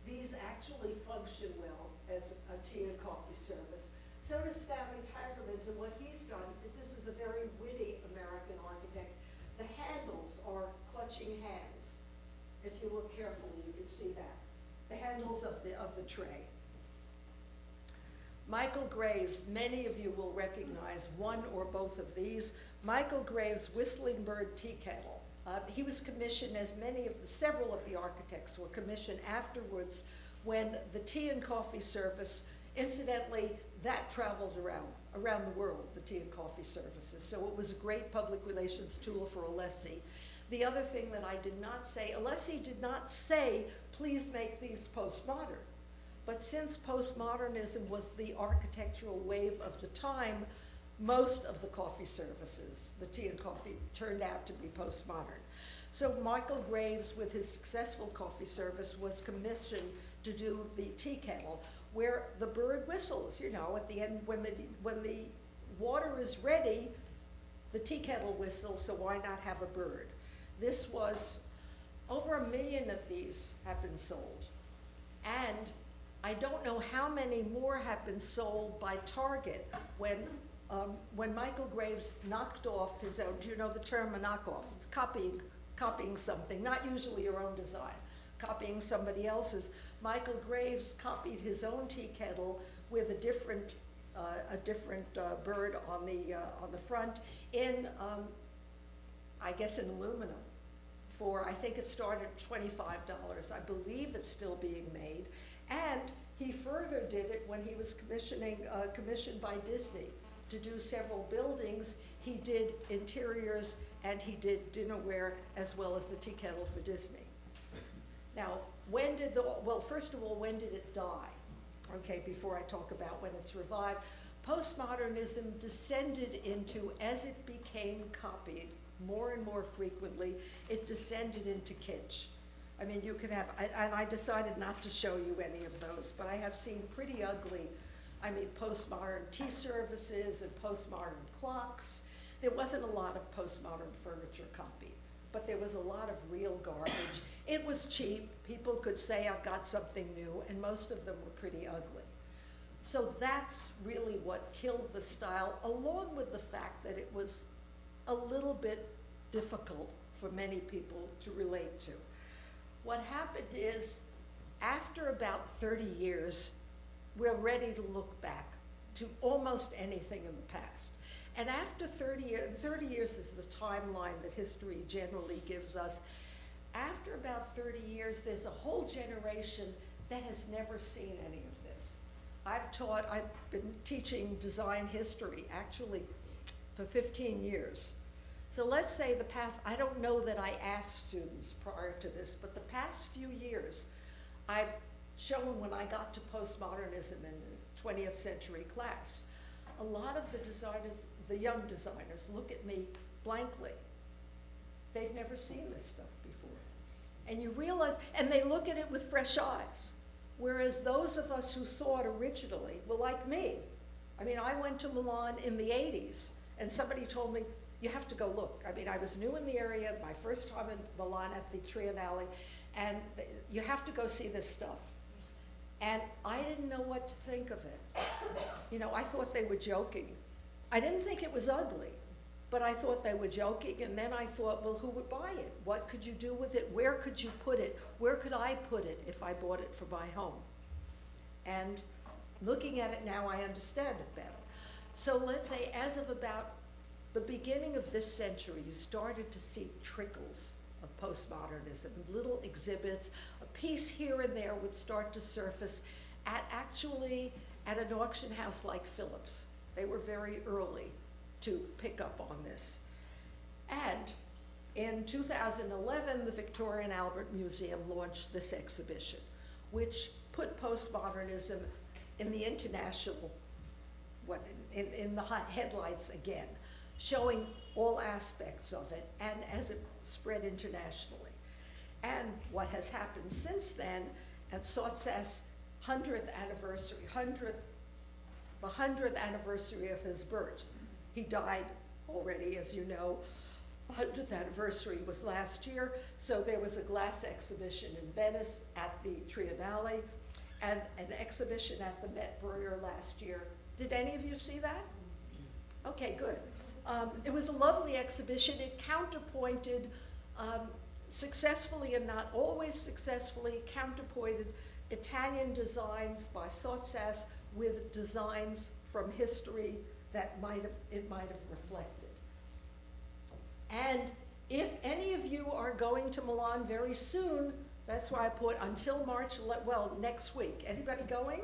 These actually function well as a tea and coffee service. So does Stanley Tigerman's, and what he's done is this is a very witty American architect. The handles are clutching hands. If you look carefully, you can see that. The handles of the tray. Michael Graves, many of you will recognize one or both of these. Michael Graves' Whistling Bird tea kettle. He was commissioned, as several of the architects were commissioned afterwards when the tea and coffee service, incidentally, that traveled around the world, the tea and coffee services. So it was a great public relations tool for Alessi. The other thing that I did not say, Alessi did not say, please make these postmodern. But since postmodernism was the architectural wave of the time, most of the coffee services, the tea and coffee, turned out to be postmodern. So Michael Graves, with his successful coffee service, was commissioned to do the tea kettle, where the bird whistles, you know, at the end, when the water is ready, the tea kettle whistles, so why not have a bird? This was, over 1 million of these have been sold. And I don't know how many more have been sold by Target when Michael Graves knocked off his own. Do you know the term a knockoff? It's copying something, not usually your own design, copying somebody else's. Michael Graves copied his own tea kettle with a different bird on the front in, I guess, in aluminum. I think it started at $25. I believe it's still being made. And he further did it when he was commissioned by Disney to do several buildings. He did interiors and he did dinnerware as well as the tea kettle for Disney. Now, first of all, when did it die? Okay, before I talk about when it's revived. postmodernism descended into, as it became copied more and more frequently, it descended into kitsch. I mean, you could have, and I decided not to show you any of those, but I have seen pretty ugly, I mean, postmodern tea services and postmodern clocks. There wasn't a lot of postmodern furniture copied, but there was a lot of real garbage. It was cheap. People could say, I've got something new, and most of them were pretty ugly. So that's really what killed the style, along with the fact that it was a little bit difficult for many people to relate to. What happened is, after about 30 years, we're ready to look back to almost anything in the past. And after 30 years is the timeline that history generally gives us. After about 30 years, there's a whole generation that has never seen any of this. I've been teaching design history, actually, for 15 years. So let's say the past, I don't know that I asked students prior to this, but the past few years, I've shown when I got to postmodernism in the 20th century class, a lot of the designers, the young designers, look at me blankly. They've never seen this stuff before. And you realize, and they look at it with fresh eyes. Whereas those of us who saw it originally were like me. I mean, I went to Milan in the 80s, and somebody told me, you have to go look. I mean, I was new in the area, my first time in Milan at the Triennale, and you have to go see this stuff. And I didn't know what to think of it. You know, I thought they were joking. I didn't think it was ugly, but I thought they were joking, and then I thought, well, who would buy it? What could you do with it? Where could you put it? Where could I put it if I bought it for my home? And looking at it now, I understand it better. So let's say as of about the beginning of this century, you started to see trickles of postmodernism, little exhibits. A piece here and there would start to surface at an auction house like Phillips. They were very early to pick up on this. And in 2011, the Victoria and Albert Museum launched this exhibition, which put postmodernism in the international, in the headlights again, showing all aspects of it, and as it spread internationally. And what has happened since then, at Sotsas' 100th anniversary, the 100th anniversary of his birth. He died already, as you know. The 100th anniversary was last year, so there was a glass exhibition in Venice at the Triennale, and an exhibition at the Met Breuer last year. Did any of you see that? Okay, good. It was a lovely exhibition. It counterpointed, successfully and not always successfully, counterpointed Italian designs by Sotsas with designs from history that it might have reflected. And if any of you are going to Milan very soon, that's why I put until March, well, next week. Anybody going?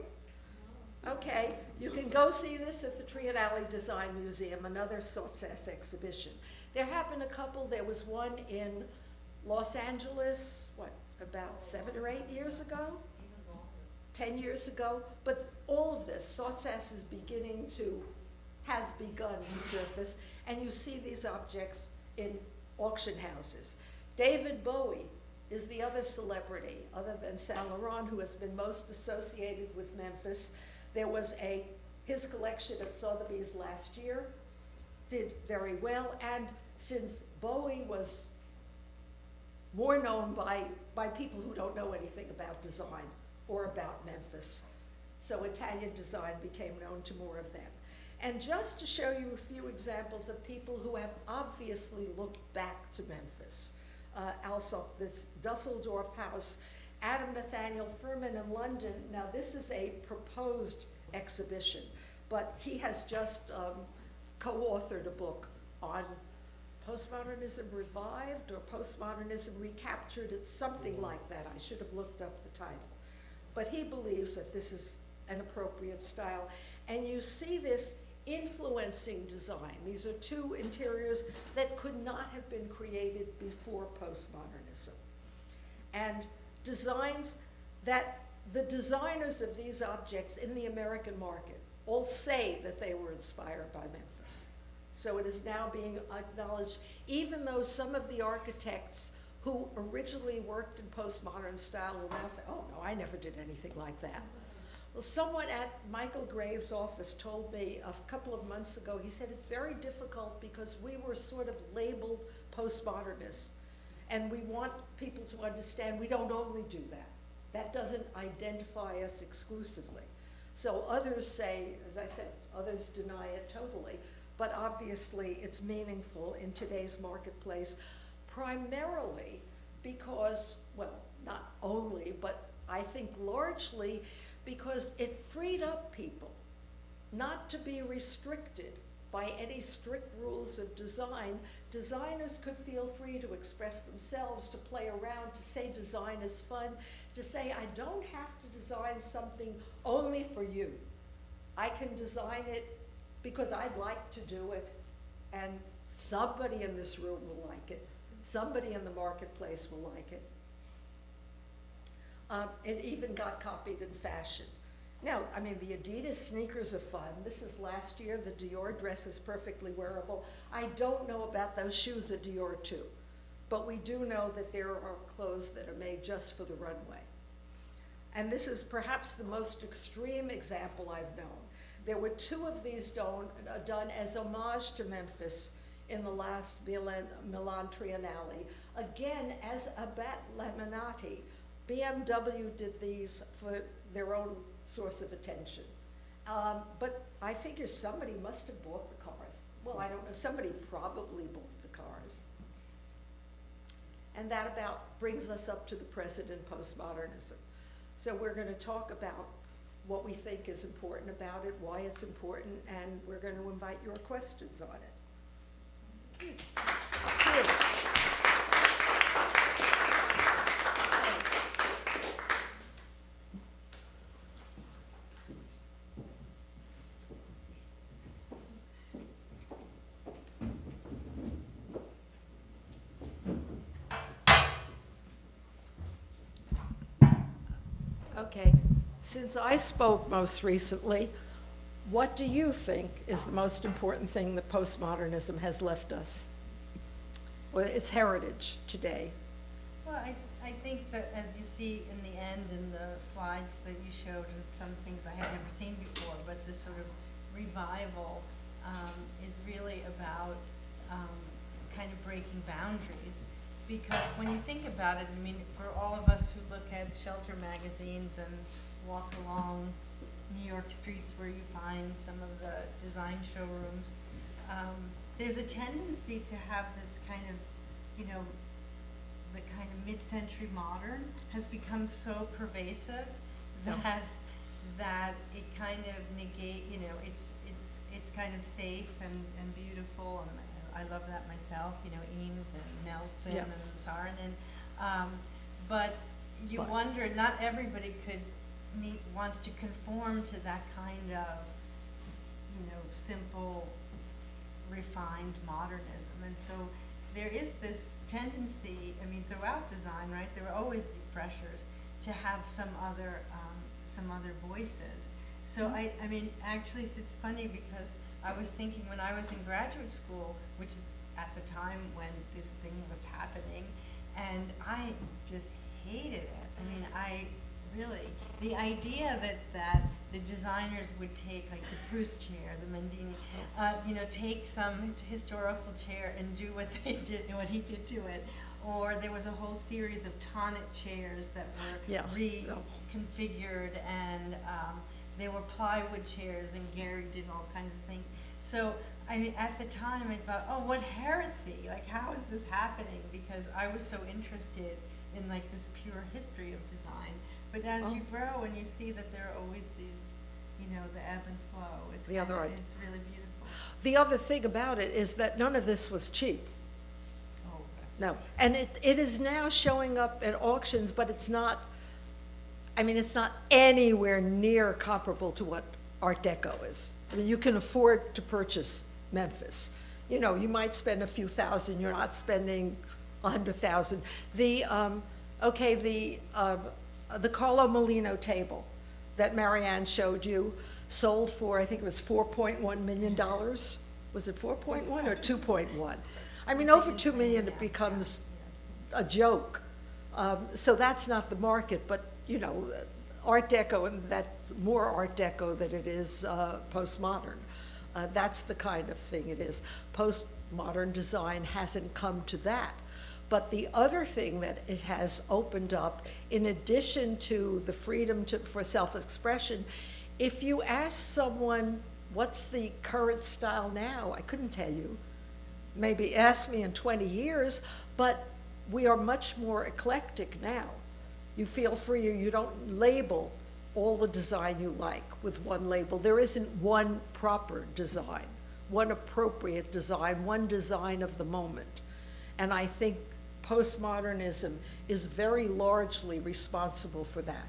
Okay, you can go see this at the Triennale Design Museum, another Sotsas exhibition. There happened a couple. There was one in Los Angeles, about 7 or 8 years ago? 10 years ago. But all of this, Sotsas has begun to surface, and you see these objects in auction houses. David Bowie is the other celebrity, other than Saint Laurent, who has been most associated with Memphis. There was his collection at Sotheby's last year, did very well, and since Bowie was more known by people who don't know anything about design or about Memphis, so Italian design became known to more of them. And just to show you a few examples of people who have obviously looked back to Memphis, Alsop, this Dusseldorf house, Adam Nathaniel Furman in London. Now this is a proposed exhibition, but he has just co-authored a book on postmodernism revived or postmodernism recaptured. It's something like that. I should have looked up the title. But he believes that this is an appropriate style. And you see this influencing design. These are two interiors that could not have been created before postmodernism. And designs that the designers of these objects in the American market all say that they were inspired by Memphis. So it is now being acknowledged, even though some of the architects who originally worked in postmodern style will now say, oh no, I never did anything like that. Well, someone at Michael Graves' office told me a couple of months ago, he said it's very difficult because we were sort of labeled postmodernists. And we want people to understand we don't only do that. That doesn't identify us exclusively. So others say, as I said, others deny it totally, but obviously it's meaningful in today's marketplace, primarily because, well, not only, but I think largely because it freed up people not to be restricted by any strict rules of design. Designers could feel free to express themselves, to play around, to say design is fun, to say I don't have to design something only for you. I can design it because I'd like to do it, and somebody in this room will like it. Somebody in the marketplace will like it. It even got copied in fashion. Now, I mean, the Adidas sneakers are fun. This is last year. The Dior dress is perfectly wearable. I don't know about those shoes at Dior too, but we do know that there are clothes that are made just for the runway. And this is perhaps the most extreme example I've known. There were two of these done as homage to Memphis in the last Milan Triennale. Again, as a Lamonaca, BMW did these for their own source of attention. But I figure somebody must have bought the cars. Well, I don't know, somebody probably bought the cars. And that about brings us up to the present in postmodernism. So we're going to talk about what we think is important about it, why it's important, and we're going to invite your questions on it. Okay. Okay, since I spoke most recently, what do you think is the most important thing that postmodernism has left us, or its heritage today? Well, I think that, as you see in the end in the slides that you showed, and some things I had never seen before, but this sort of revival is really about kind of breaking boundaries. Because when you think about it, I mean, for all of us who look at shelter magazines and walk along New York streets where you find some of the design showrooms, there's a tendency to have this kind of, you know, the kind of mid-century modern has become so pervasive that it kind of negate, you know, it's kind of safe and beautiful, and I love that myself, you know, Eames and Nelson and Saarinen. But you wonder, not everybody wants to conform to that kind of, you know, simple, refined modernism. And so there is this tendency, I mean, throughout design, right, there are always these pressures to have some other voices. So I mean, actually, it's funny because I was thinking when I was in graduate school, which is at the time when this thing was happening, and I just hated it. I mean, the idea that the designers would take, like the Proust chair, the Mendini, you know, take some historical chair and do what they did, what he did to it. Or there was a whole series of tonic chairs that were reconfigured, and there were plywood chairs, and Gehry did all kinds of things. So I mean, at the time I thought, oh, what heresy, like how is this happening? Because I was so interested in like this pure history of design. But as you grow and you see that there are always these, you know, the ebb and flow, it's really beautiful. The other thing about it is that none of this was cheap. Oh, no, and it is now showing up at auctions, but it's not, I mean, it's not anywhere near comparable to what Art Deco is. I mean, you can afford to purchase Memphis. You know, you might spend a few thousand, you're not spending 100,000. the Carla Mulino table that Marianne showed you sold for, I think it was $4.1 million. Was it 4.1 or 2.1? I mean, over 2 million, it becomes a joke. So that's not the market, but you know, Art Deco, and that's more Art Deco than it is postmodern. That's the kind of thing it is. Postmodern design hasn't come to that. But the other thing that it has opened up, in addition to the freedom for self-expression, if you ask someone, what's the current style now? I couldn't tell you. Maybe ask me in 20 years, but we are much more eclectic now. You feel free, you don't label all the design you like with one label. There isn't one proper design, one appropriate design, one design of the moment. And I think postmodernism is very largely responsible for that,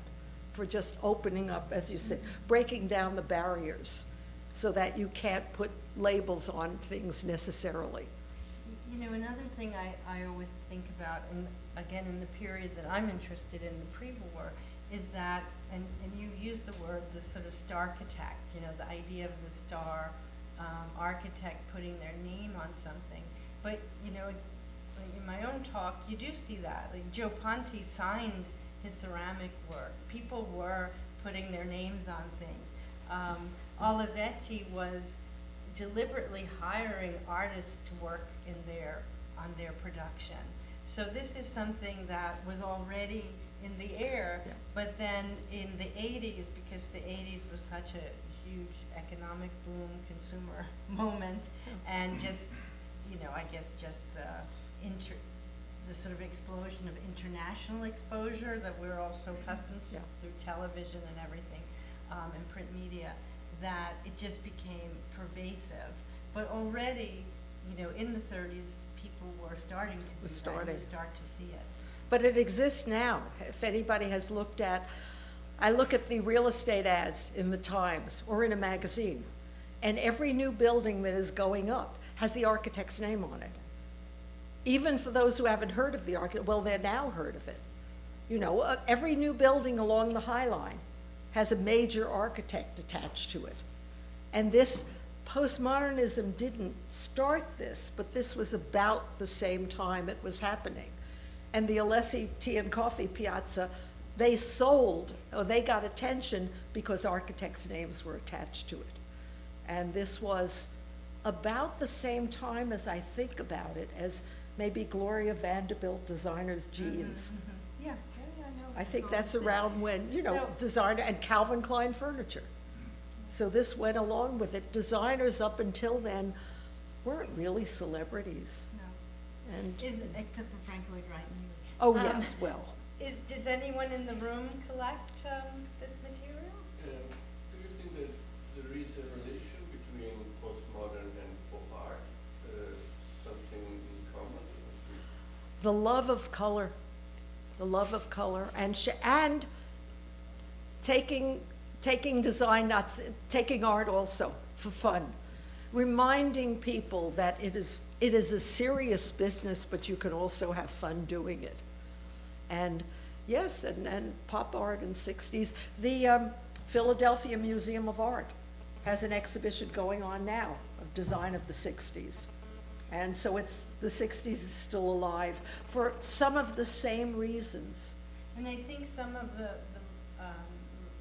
for just opening up, as you said, breaking down the barriers so that you can't put labels on things necessarily. You know, another thing I always think about, and again in the period that I'm interested in, the pre-war, is that, and you use the word, the sort of starchitect, you know, the idea of the star architect putting their name on something. But, you know, in my own talk, you do see that. Like Joe Ponti signed his ceramic work. People were putting their names on things. Olivetti was deliberately hiring artists to work on their production. So this is something that was already in the air, Yeah. but then in the 80s, because the 80s was such a huge economic boom, consumer moment, and just, you know, I guess just the sort of explosion of international exposure that we're all so accustomed to through television and everything, and print media, that it just became pervasive. But already, you know, in the 30s, people were starting to do that, and you start to see it. But it exists now. If anybody has looked at, I look at the real estate ads in the Times or in a magazine, and every new building that is going up has the architect's name on it. Even for those who haven't heard of the architect, well, they're now heard of it. You know, every new building along the High Line has a major architect attached to it. And this postmodernism didn't start this, but this was about the same time it was happening. And the Alessi Tea and Coffee Piazza, they sold, or they got attention because architects' names were attached to it. And this was about the same time, as I think about it, as maybe Gloria Vanderbilt designer's jeans. Mm-hmm. Yeah, I know. I think that's around when, you know, So- designer, and Calvin Klein furniture. So this went along with it. Designers up until then weren't really celebrities. No. And, Except for Franco Lloyd Wright. oh yes, well. Does anyone in the room collect this material? Do you think that there is a relation between postmodern and pop art? Something in common? The love of color, and taking design, taking art also for fun, reminding people that it is a serious business, but you can also have fun doing it. And yes, and pop art in the 60s. The Philadelphia Museum of Art has an exhibition going on now of design of the 60s. And so the 60s is still alive for some of the same reasons. And I think some of the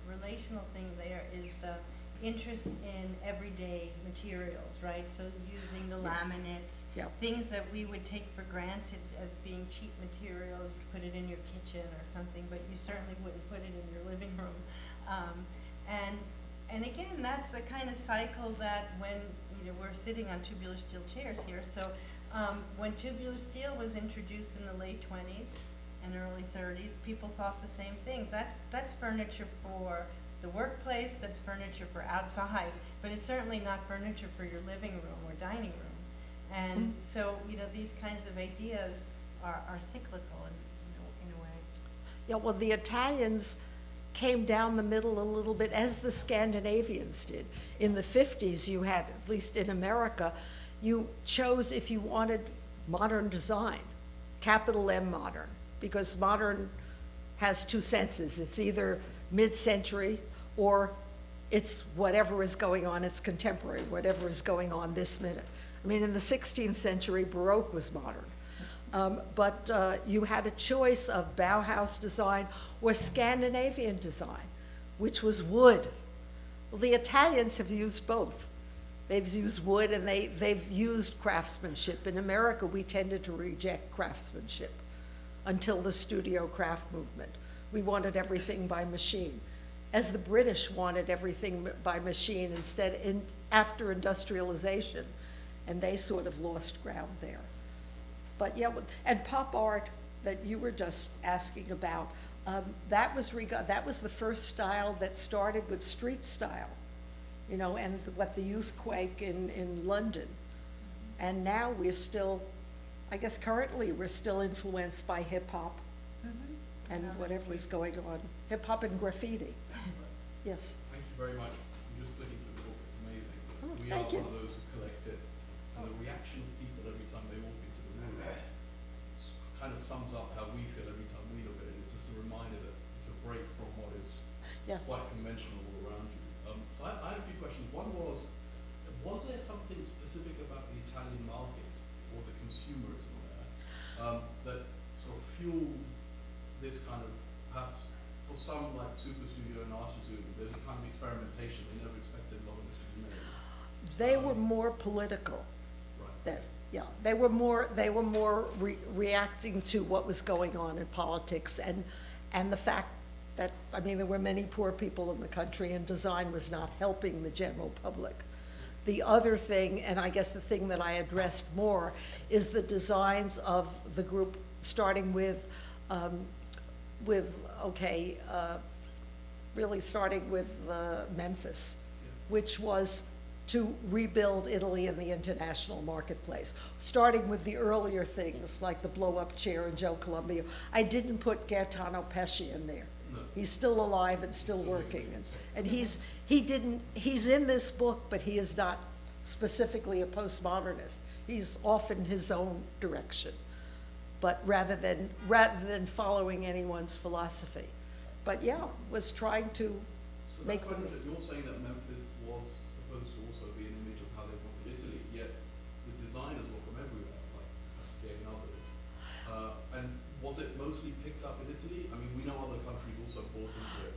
relational thing there is the interest in everyday materials, right? So using the laminates, things that we would take for granted as being cheap materials, you put it in your kitchen or something, but you certainly wouldn't put it in your living room. And again, that's a kind of cycle that when, you know, we're sitting on tubular steel chairs here, so when tubular steel was introduced in the late 20s and early 30s, people thought the same thing. That's furniture for the workplace, that's furniture for outside, but it's certainly not furniture for your living room or dining room. And so, you know, these kinds of ideas are cyclical in a way. Yeah, well, the Italians came down the middle a little bit, as the Scandinavians did. In the 50s, you had, at least in America, you chose, if you wanted modern design, capital M modern, because modern has two senses. It's either mid-century or it's whatever is going on, it's contemporary, whatever is going on this minute. I mean, in the 16th century, Baroque was modern. But you had a choice of Bauhaus design or Scandinavian design, which was wood. Well, the Italians have used both. They've used wood and they've used craftsmanship. In America, we tended to reject craftsmanship until the studio craft movement. We wanted everything by machine, as the British wanted everything by machine after industrialization, and they sort of lost ground there. But yeah, and pop art that you were just asking about, that was the first style that started with street style, you know, and what the youth quake in London. And now we're still, I guess currently we're still influenced by hip hop and whatever is going on. Hip hop and graffiti. Yes. Thank you very much. I'm just looking for the book. It's amazing. Oh, We thank are you. one of those who collect it. And the reaction of people every time they walk into the room kind of sums up how we feel every time we look at it. It's just a reminder that it's a break from what is quite conventional all around you. So I had a few questions. One was there something specific about the Italian market or the consumerism there that sort of fueled this kind of, perhaps for some like Super Studio and Art Zoo, there's a kind of experimentation they never expected a lot of this to be made. They were more political. Right. They were more reacting to what was going on in politics and the fact that, I mean, there were many poor people in the country and design was not helping the general public. The other thing, and I guess the thing that I addressed more, is the designs of the group, starting really starting with Memphis, which was to rebuild Italy in the international marketplace, starting with the earlier things like the blow-up chair and Joe Columbia. I didn't put Gaetano Pesce in there. No. He's still alive and still working, and he's in this book, but he is not specifically a postmodernist. He's off in his own direction, but rather than following anyone's philosophy. But yeah, was trying to So make that's them. funny that you're saying that Memphis was supposed to also be an image of how they wanted Italy, yet the designers were from everywhere, like Pasquet and others. And was it mostly picked up in Italy? I mean, we know other countries also bought into it.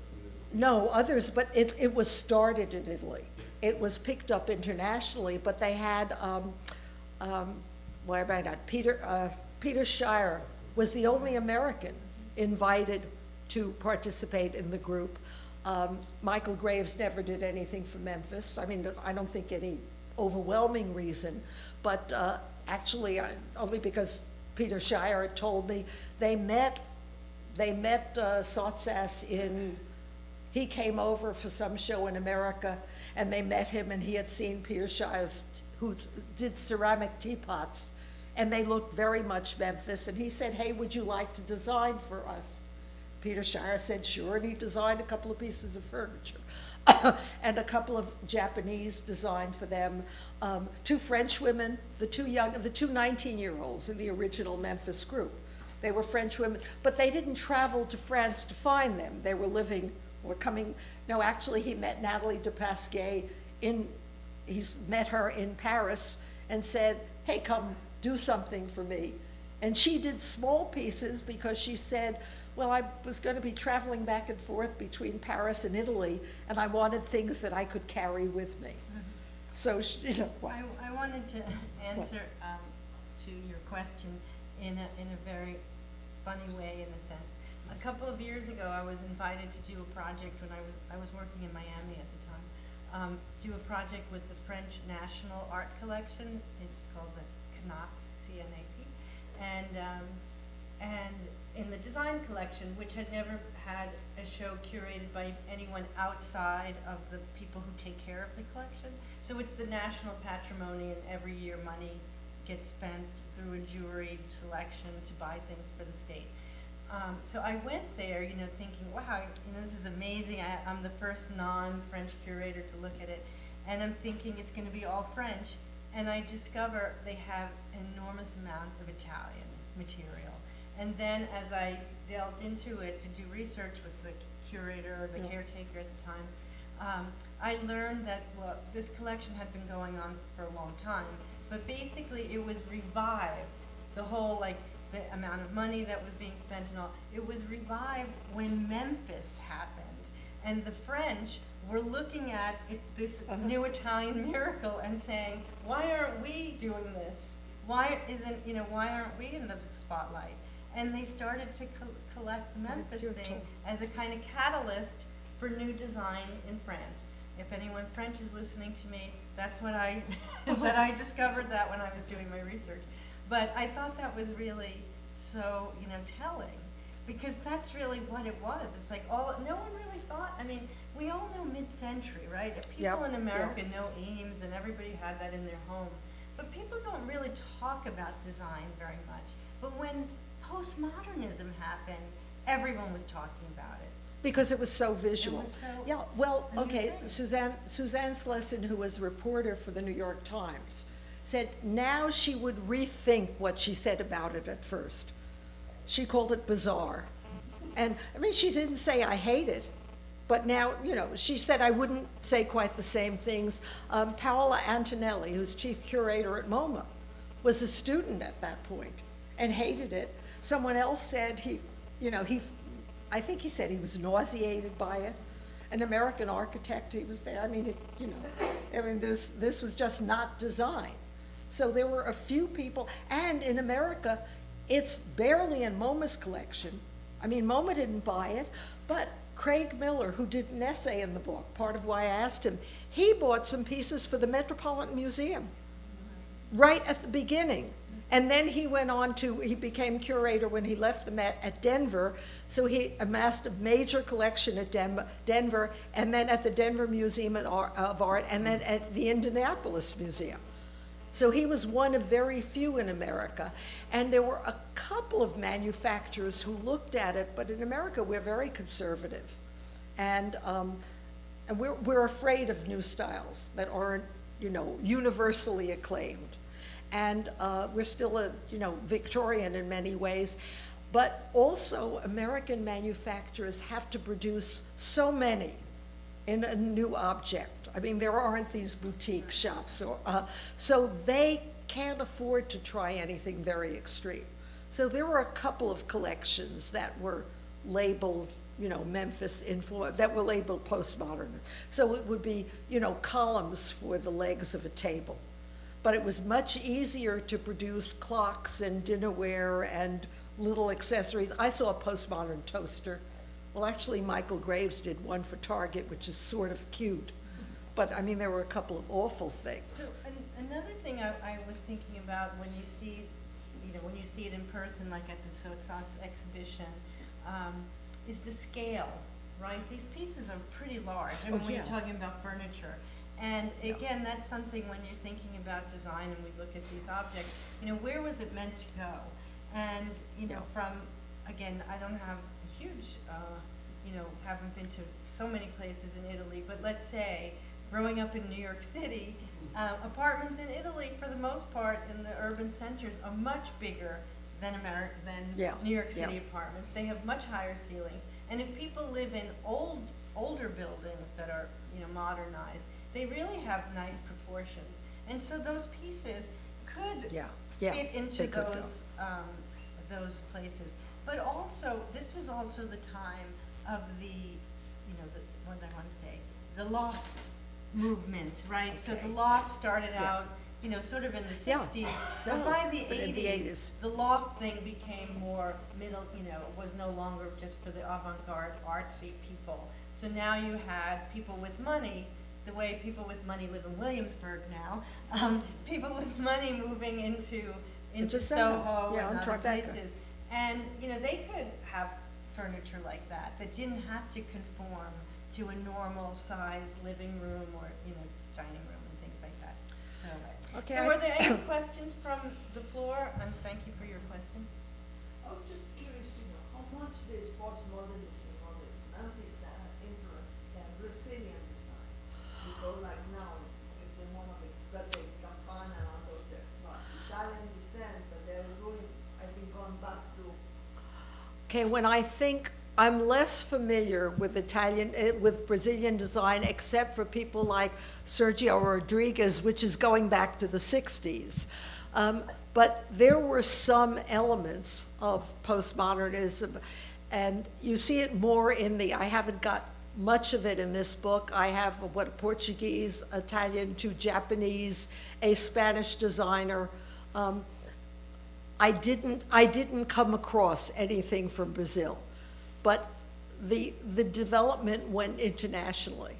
No, others, but it was started in Italy. It was picked up internationally, but they had, Peter Shire was the only American invited to participate in the group. Michael Graves never did anything for Memphis. I mean, I don't think any overwhelming reason, but actually, only because Peter Shire told me they met Sotsas he came over for some show in America, and they met him, and he had seen Peter Shire's, who did ceramic teapots, and they looked very much Memphis, and he said, hey, would you like to design for us? Peter Shire said, sure, and he designed a couple of pieces of furniture. And a couple of Japanese designed for them. Two French women, the two 19-year-olds in the original Memphis group. They were French women, but they didn't travel to France to find them. They were living or coming, no, actually he met Nathalie de Pasquet he's met her in Paris and said, hey, come do something for me. And she did small pieces because she said, well, I was going to be traveling back and forth between Paris and Italy, and I wanted things that I could carry with me. So, I wanted to answer to your question in a very funny way, in a sense. A couple of years ago, I was invited to do a project when I was working in Miami at the time. Do a project with the French National Art Collection. It's called the Kandc, C-N-A-P, and in the design collection, which had never had a show curated by anyone outside of the people who take care of the collection. So it's the national patrimony, and every year money gets spent through a juried selection to buy things for the state. So I went there, thinking, wow, this is amazing. I'm the first non-French curator to look at it. And I'm thinking it's going to be all French. And I discover they have an enormous amount of Italian material. And then as I delved into it to do research with the curator or the caretaker at the time, I learned that, well, this collection had been going on for a long time, but basically it was revived, the whole, like, the amount of money that was being spent and all, it was revived when Memphis happened. And the French were looking at this new Italian miracle and saying, why aren't we doing this? Why aren't we in the spotlight? And they started to collect the Memphis thing as a kind of catalyst for new design in France. If anyone French is listening to me, that's what I discovered that when I was doing my research. But I thought that was really so, telling, because that's really what it was. It's like no one really thought, we all know mid-century, right? People in America know Eames, and everybody had that in their home. But people don't really talk about design very much. But when postmodernism happened, everyone was talking about it. Because it was so visual. It was so yeah, well, a new okay, thing. Suzanne Slesson, who was a reporter for the New York Times, said now she would rethink what she said about it at first. She called it bizarre. And, she didn't say I hate it, but now, she said I wouldn't say quite the same things. Paola Antonelli, who's chief curator at MoMA, was a student at that point and hated it. Someone else said I think he said he was nauseated by it. An American architect, he was there. This was just not design. So there were a few people, and in America, it's barely in MoMA's collection. MoMA didn't buy it, but Craig Miller, who did an essay in the book, part of why I asked him, he bought some pieces for the Metropolitan Museum right at the beginning. And then he went on he became curator when he left the Met at Denver, so he amassed a major collection at Denver, and then at the Denver Museum of Art, and then at the Indianapolis Museum. So he was one of very few in America. And there were a couple of manufacturers who looked at it, but in America we're very conservative. And we're afraid of new styles that aren't, universally acclaimed. And we're still Victorian in many ways. But also American manufacturers have to produce so many in a new object. There aren't these boutique shops, so they can't afford to try anything very extreme. So there were a couple of collections that were labeled, Memphis influence, that were labeled postmodern. So it would be, columns for the legs of a table. But it was much easier to produce clocks and dinnerware and little accessories. I saw a postmodern toaster. Well, actually, Michael Graves did one for Target, which is sort of cute. But, there were a couple of awful things. So another thing I was thinking about when you see it in person, like at the Sotsas exhibition, is the scale, right? These pieces are pretty large. When you're talking about furniture. And again, that's something when you're thinking about design and we look at these objects, where was it meant to go? And, again, I don't have a huge, haven't been to so many places in Italy, but let's say, growing up in New York City, apartments in Italy, for the most part, in the urban centers, are much bigger than New York City apartments. They have much higher ceilings. And if people live in older buildings that are, modernized, they really have nice proportions. And so those pieces could fit into those places. But also, this was also the time of what do I want to say? The loft movement, right? Okay. So the loft started out, sort of in the 60s, but by the 80s, the loft thing became more middle, was no longer just for the avant-garde artsy people. So now you had people with money, the way people with money live in Williamsburg now, people with money moving into Soho and other places. And, they could have furniture like that didn't have to conform to a normal size living room or, dining room and things like that. So, okay, so are there any questions from the floor? Thank you for your question. I was just curious to know how much this postmodernism or this Memphis that has influenced Brazilian design. Because like now it's in one of the Campana and all those Italian descent, but they're going, I think, going back to Okay, when I think, I'm less familiar with with Brazilian design, except for people like Sergio Rodriguez, which is going back to the 60s. But there were some elements of postmodernism, and you see it more in I haven't got much of it in this book. I have Portuguese, Italian, 2 Japanese, a Spanish designer. I didn't come across anything from Brazil, but the development went internationally,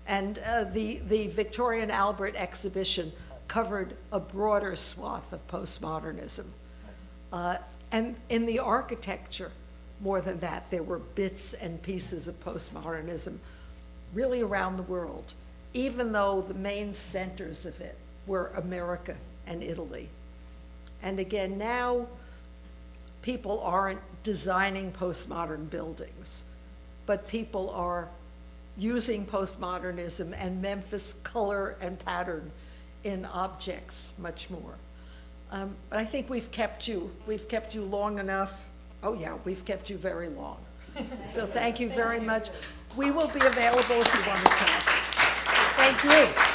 and the Victoria and Albert exhibition covered a broader swath of postmodernism, and in the architecture, more than that, there were bits and pieces of postmodernism really around the world, even though the main centers of it were America and Italy. And again, now people aren't designing postmodern buildings, but people are using postmodernism and Memphis color and pattern in objects much more. But I think we've kept you long enough. Oh yeah, we've kept you very long. So thank you very much. We will be available if you want to talk. Thank you.